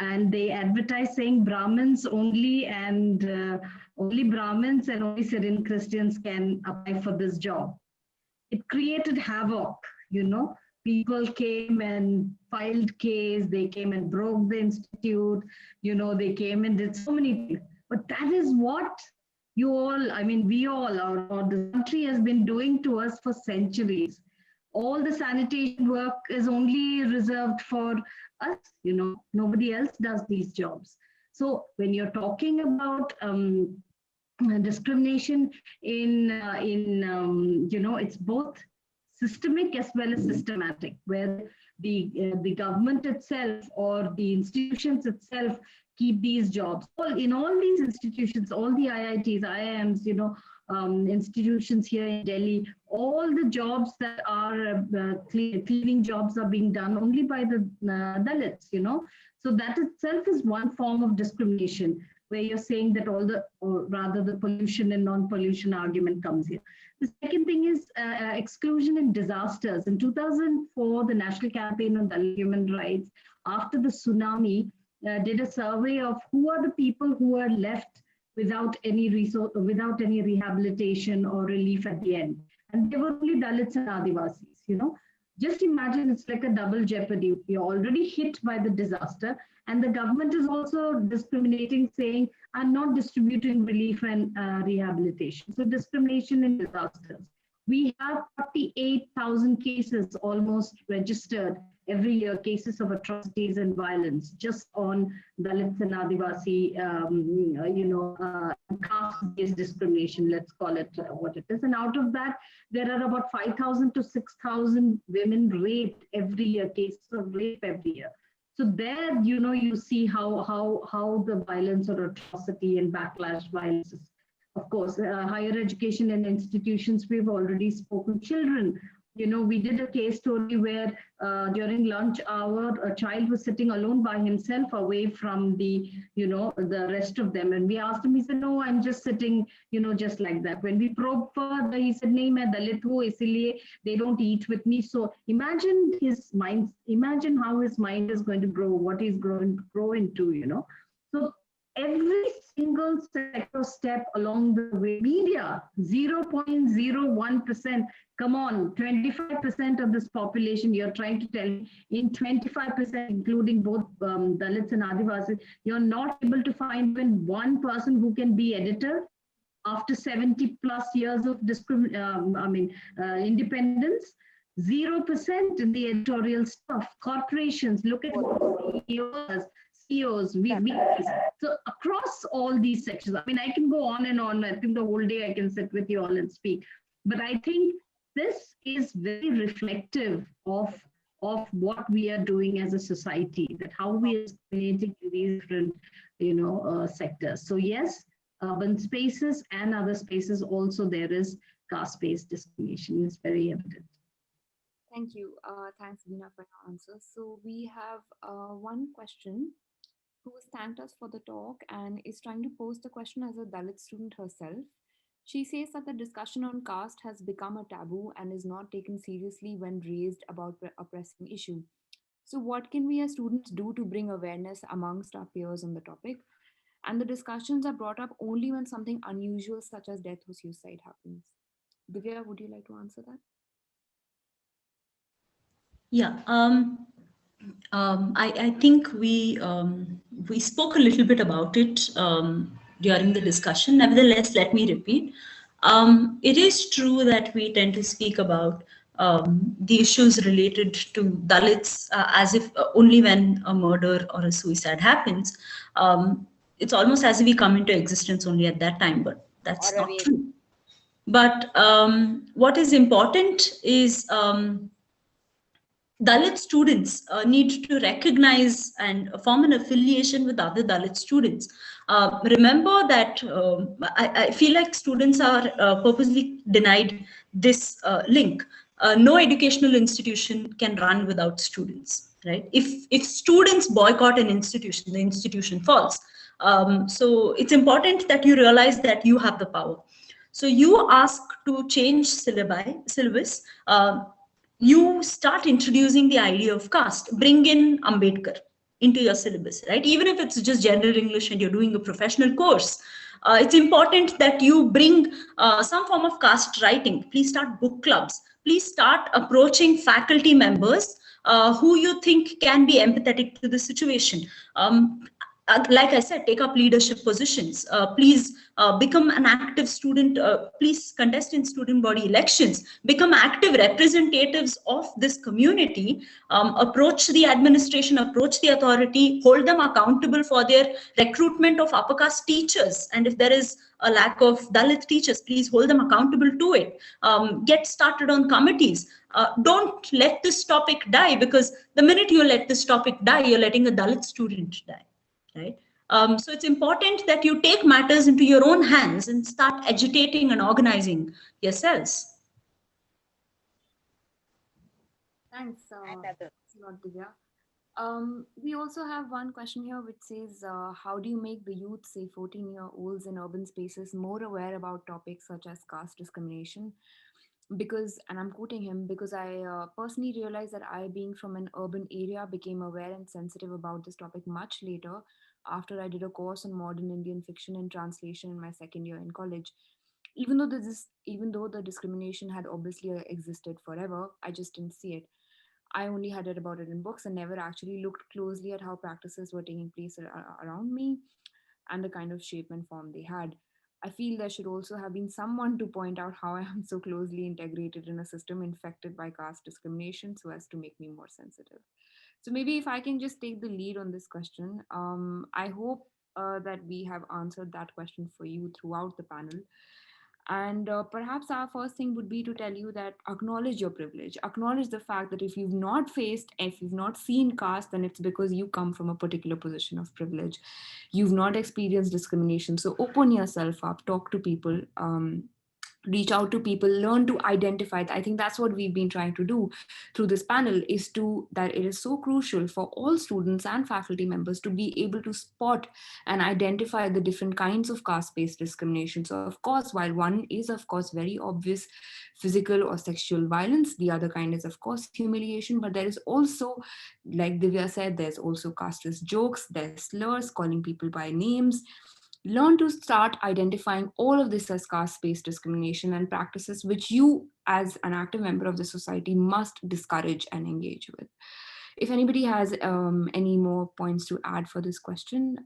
And they advertised saying Brahmins only, and only Brahmins and only Syrian Christians can apply for this job. It created havoc, people came and filed case, they came and broke the institute, they came and did so many things. But that is what we all, or the country has been doing to us for centuries. All the sanitation work is only reserved for us, nobody else does these jobs. So when you're talking about discrimination it's both systemic as well as systematic, where the government itself or the institutions itself keep these jobs. In all these institutions, all the IITs, IIMs, institutions here in Delhi, all the jobs that are cleaning jobs are being done only by the Dalits, So that itself is one form of discrimination, where you're saying that the pollution and non-pollution argument comes here. The second thing is exclusion in disasters. In 2004, the National Campaign on Dalit Human Rights, after the tsunami, did a survey of who are the people who are left without any resource, without any rehabilitation or relief at the end. And they were only Dalits and Adivasis, Just imagine, it's like a double jeopardy. You're already hit by the disaster, and the government is also discriminating, saying, I'm not distributing relief and rehabilitation. So discrimination in disasters. We have 48,000 cases almost registered every year cases of atrocities and violence just on Dalits and Adivasi, caste-based discrimination, let's call it what it is. And out of that, there are about 5,000 to 6,000 women raped every year, cases of rape every year. So there, you see how the violence or atrocity and backlash violence is. Of course, higher education and institutions, we've already spoken. Children, we did a case story where during lunch hour, a child was sitting alone by himself away from the rest of them. And we asked him, he said, no, I'm just sitting, just like that. When we probed further, he said, nahi, main Dalit hu, isliye they don't eat with me. So imagine how his mind is going to grow, what he's grow into. So every single sector step along the way, media, 0.01%. Come on, 25% of this population, you're trying to tell me, in 25%, including both Dalits and Adivasis, you're not able to find even one person who can be editor after 70 plus years of independence. 0% in the editorial stuff. Corporations, look at CEOs, so across all these sections, I can go on and on. I think the whole day I can sit with you all and speak. But I think this is very reflective of what we are doing as a society, that how we are creating these different, sectors. So yes, urban spaces and other spaces also there is caste-based discrimination. It's very evident. Thank you. Thanks, Veena, for your answer. So we have one question who has thanked us for the talk and is trying to pose the question as a Dalit student herself. She says that the discussion on caste has become a taboo and is not taken seriously when raised about a pressing issue. So what can we as students do to bring awareness amongst our peers on the topic? And the discussions are brought up only when something unusual such as death or suicide happens. Divya, would you like to answer that? Yeah, I think we spoke a little bit about it during the discussion. Nevertheless, let me repeat. It is true that we tend to speak about the issues related to Dalits as if only when a murder or a suicide happens. It's almost as if we come into existence only at that time, but that's not true. But what is important is Dalit students need to recognize and form an affiliation with other Dalit students. Remember that I feel like students are purposely denied this link. No educational institution can run without students, right? If students boycott an institution, the institution falls. So it's important that you realize that you have the power. So you ask to change syllabus. You start introducing the idea of caste, bring in Ambedkar into your syllabus, right? Even if it's just general English and you're doing a professional course, it's important that you bring some form of caste writing. Please start book clubs. Please start approaching faculty members who you think can be empathetic to the situation. Like I said, take up leadership positions. Please become an active student. Please contest in student body elections. Become active representatives of this community. Approach the administration, approach the authority, hold them accountable for their recruitment of upper caste teachers. And if there is a lack of Dalit teachers, please hold them accountable to it. Get started on committees. Don't let this topic die, because the minute you let this topic die, you're letting a Dalit student die. Right? So it's important that you take matters into your own hands and start agitating and organizing yourselves. Thanks, Divya. We also have one question here which says, how do you make the youth, say 14-year-olds in urban spaces, more aware about topics such as caste discrimination? Because, and I'm quoting him, because I personally realized that I, being from an urban area, became aware and sensitive about this topic much later, after I did a course on modern Indian fiction and translation in my second year in college. Even though the discrimination had obviously existed forever, I just didn't see it. I only had read about it in books and never actually looked closely at how practices were taking place around me and the kind of shape and form they had. I feel there should also have been someone to point out how I am so closely integrated in a system infected by caste discrimination so as to make me more sensitive. So maybe if I can just take the lead on this question, I hope that we have answered that question for you throughout the panel. And perhaps our first thing would be to tell you that acknowledge your privilege. Acknowledge the fact that if you've not faced, if you've not seen caste, then it's because you come from a particular position of privilege. You've not experienced discrimination. So open yourself up, talk to people. Reach out to people, learn to identify. I think that's what we've been trying to do through this panel, is to that it is so crucial for all students and faculty members to be able to spot and identify the different kinds of caste-based discrimination. So of course, while one is of course very obvious, physical or sexual violence, the other kind is of course humiliation, but there is also, like Divya said, there's also casteist jokes, there's slurs, calling people by names. Learn to start identifying all of this as caste-based discrimination and practices which you as an active member of the society must discourage and engage with. If anybody has any more points to add for this question,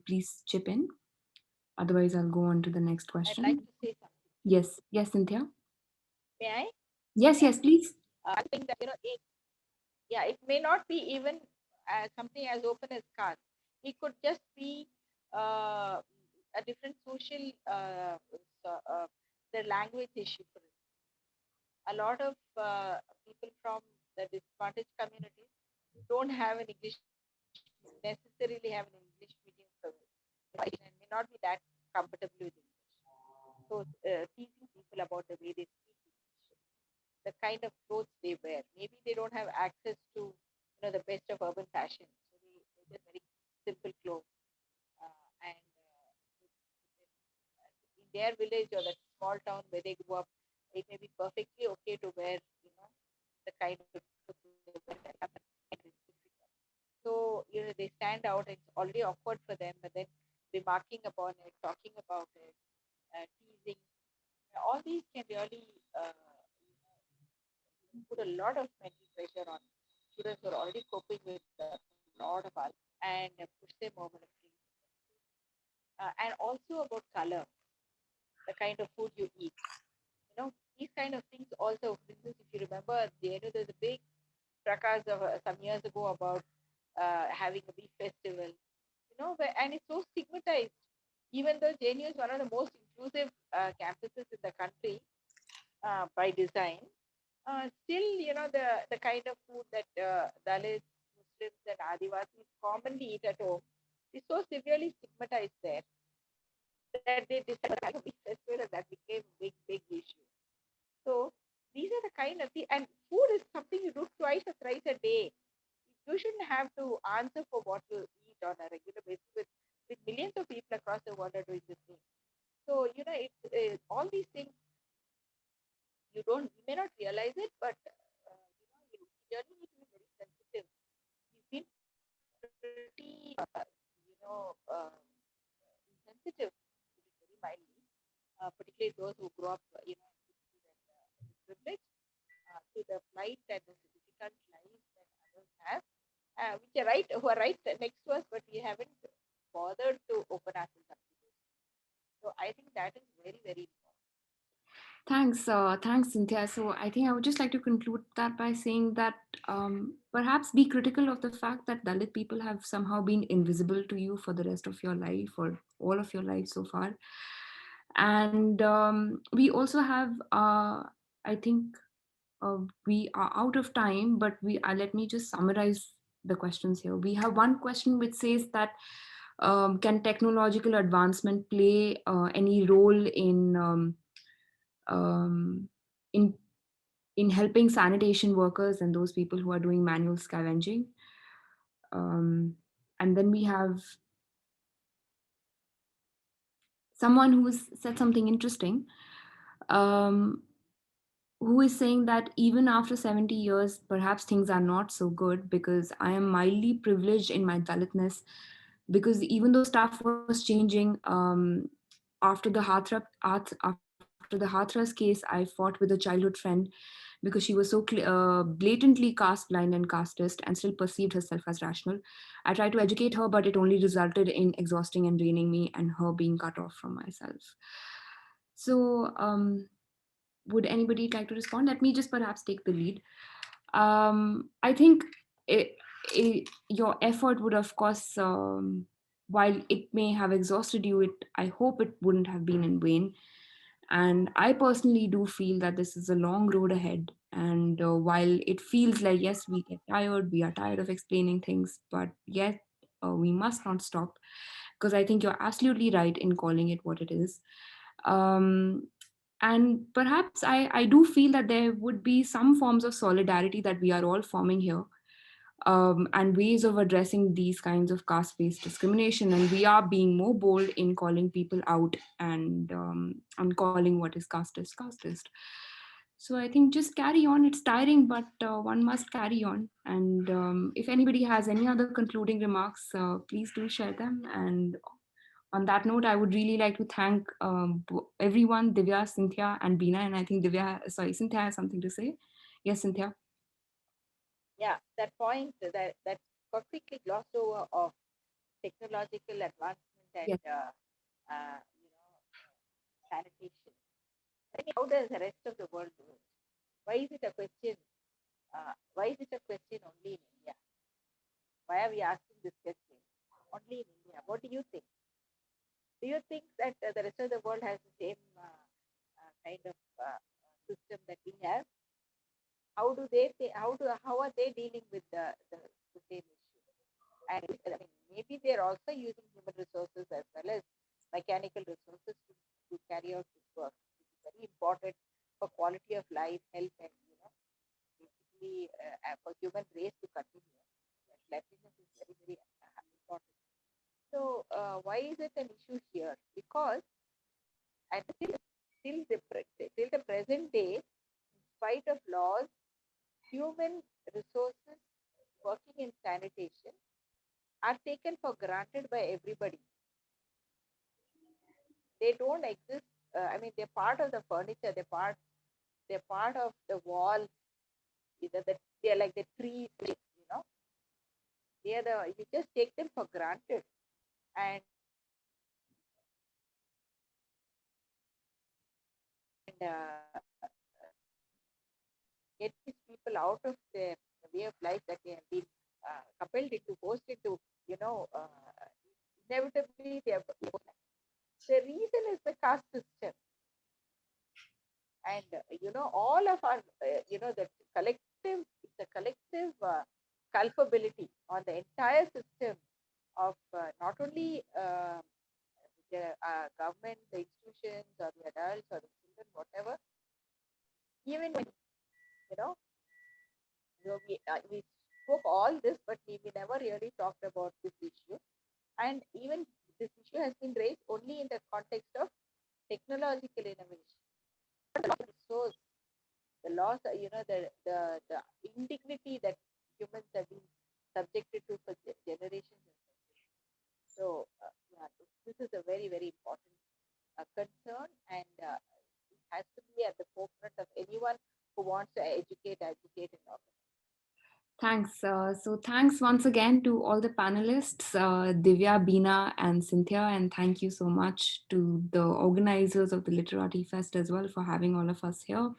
please chip in. Otherwise, I'll go on to the next I'd like question. to say something. Yes, Cynthia. May I? Yes, please. I think that, it may not be even something as open as caste. It could just be a different social, the language issue. For it. A lot of people from the disadvantaged communities don't have an English, necessarily have an English medium and may not be that comfortable with English. So teaching people about the way they speak English, the kind of clothes they wear. Maybe they don't have access to the best of urban fashion, so they just very simple clothes. And in their village or that small town where they grew up, it may be perfectly okay to wear, the kind of clothes they wear. So they stand out. It's already awkward for them, but then remarking upon it, talking about it, teasing, all these can really put a lot of mental pressure on students who are already coping with a lot of alcohol and push them over a place. And also about color, the kind of food you eat. These kind of things also. For instance, if you remember, there's a big fracas of some years ago about having a beef festival. And it's so stigmatized. Even though JNU is one of the most inclusive campuses in the country by design, still, the kind of food that Dalits, Muslims, and Adivasis commonly eat at home is so severely stigmatized there that they decided to have a big festival, and that became a big issue. So these are the kind of things, and food is something you do twice or thrice a day. You shouldn't have to answer for what you eat on a regular basis with millions of people across the world are doing the same. So, it's all these things you may not realize it, but you really need to be very sensitive. You've been pretty, insensitive, very mildly, particularly those who grow up, privilege, to the plight and the significant lives that others have, who are right next to us, but we haven't bothered to open ourselves up to those. So I think that is very, very important. Thanks, Cynthia. So I think I would just like to conclude that by saying that perhaps be critical of the fact that Dalit people have somehow been invisible to you for the rest of your life or all of your life so far. And we also have, I think we are out of time, but let me just summarize the questions here. We have one question which says that can technological advancement play any role in helping sanitation workers and those people who are doing manual scavenging? And then we have someone who's said something interesting, who is saying that even after 70 years, perhaps things are not so good because I am mildly privileged in my Dalitness, because even though stuff was changing after the Hathras case, I fought with a childhood friend because she was so blatantly caste blind and casteist and still perceived herself as rational. I tried to educate her, but it only resulted in exhausting and draining me and her being cut off from myself. So, would anybody like to respond? Let me just perhaps take the lead. I think your effort would, of course, while it may have exhausted you, I hope it wouldn't have been in vain. And I personally do feel that this is a long road ahead. And while it feels like, yes, we get tired, we are tired of explaining things, but yet we must not stop, because I think you're absolutely right in calling it what it is. Um, and perhaps I do feel that there would be some forms of solidarity that we are all forming here, and ways of addressing these kinds of caste-based discrimination. And we are being more bold in calling people out and calling what is casteist. So I think just carry on. It's tiring, but one must carry on. And if anybody has any other concluding remarks, please do share them. And on that note, I would really like to thank everyone, Divya, Cynthia, and Beena. And I think Cynthia has something to say. Yes, Cynthia. Yeah, that point that got quickly glossed over of technological advancement and Yes. Sanitation. I mean, how does the rest of the world do it? Why is it a question? Why is it a question only in India? Why are we asking this question only in India? What do you think? Do you think that the rest of the world has the same kind of system that we have? How do they how are they dealing with the same issue? And I mean, maybe they're also using human resources as well as mechanical resources to carry out this work. It's very important for quality of life, health, and basically for human race to continue. Cleanliness is very very important. So why is it an issue here? Because till the present day, in spite of laws, human resources working in sanitation are taken for granted by everybody. They don't exist. I mean, they're part of the furniture. They're part of the wall. They're like the trees. You just take them for granted, and get these people out of their way of life that they have been compelled into, forced into. Inevitably, they have. The reason is the caste system, and all of our the collective culpability on the entire system of not only the government, the institutions, or the adults, or the children, whatever. Even when we spoke all this, but we never really talked about this issue. And even this issue has been raised only in the context of technological innovation. The loss, the indignity that humans have been subjected to for generations. So, this is a very, very important concern, and it has to be at the forefront of anyone who wants to educate, and organize. Thanks. So thanks once again to all the panelists, Divya, Beena, and Cynthia, and thank you so much to the organizers of the Literati Fest as well for having all of us here.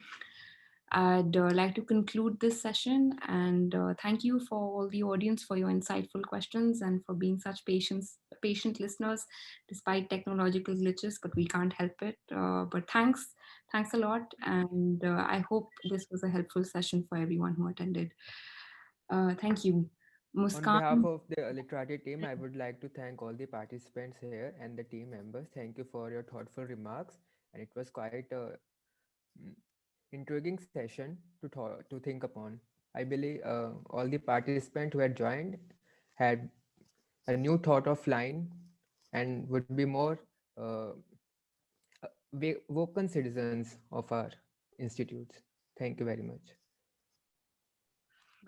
I'd like to conclude this session, and thank you for all the audience for your insightful questions and for being such patient listeners despite technological glitches, but we can't help it. But thanks a lot, and I hope this was a helpful session for everyone who attended. Thank you. On behalf Muskan. of the Literati team, I would like to thank all the participants here and the team members. Thank you for your thoughtful remarks, and it was quite a intriguing session to think upon. I believe all the participants who had joined had a new thought of line and would be more uh, vocal citizens of our institutes. Thank you very much.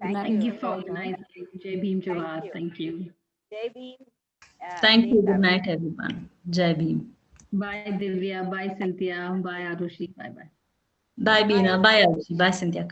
Good night. Thank you for everyone. organizing. Jai Bhim Jawahar. you. Thank you. Jai Bhim. Thank you. Stay Good safe. night, everyone. Jai Bhim. Bye, Divya. Bye, Cynthia. Bye, Arushi. Bye-bye. Bye, Beena. Bye, Arushi. Bye, Cynthia.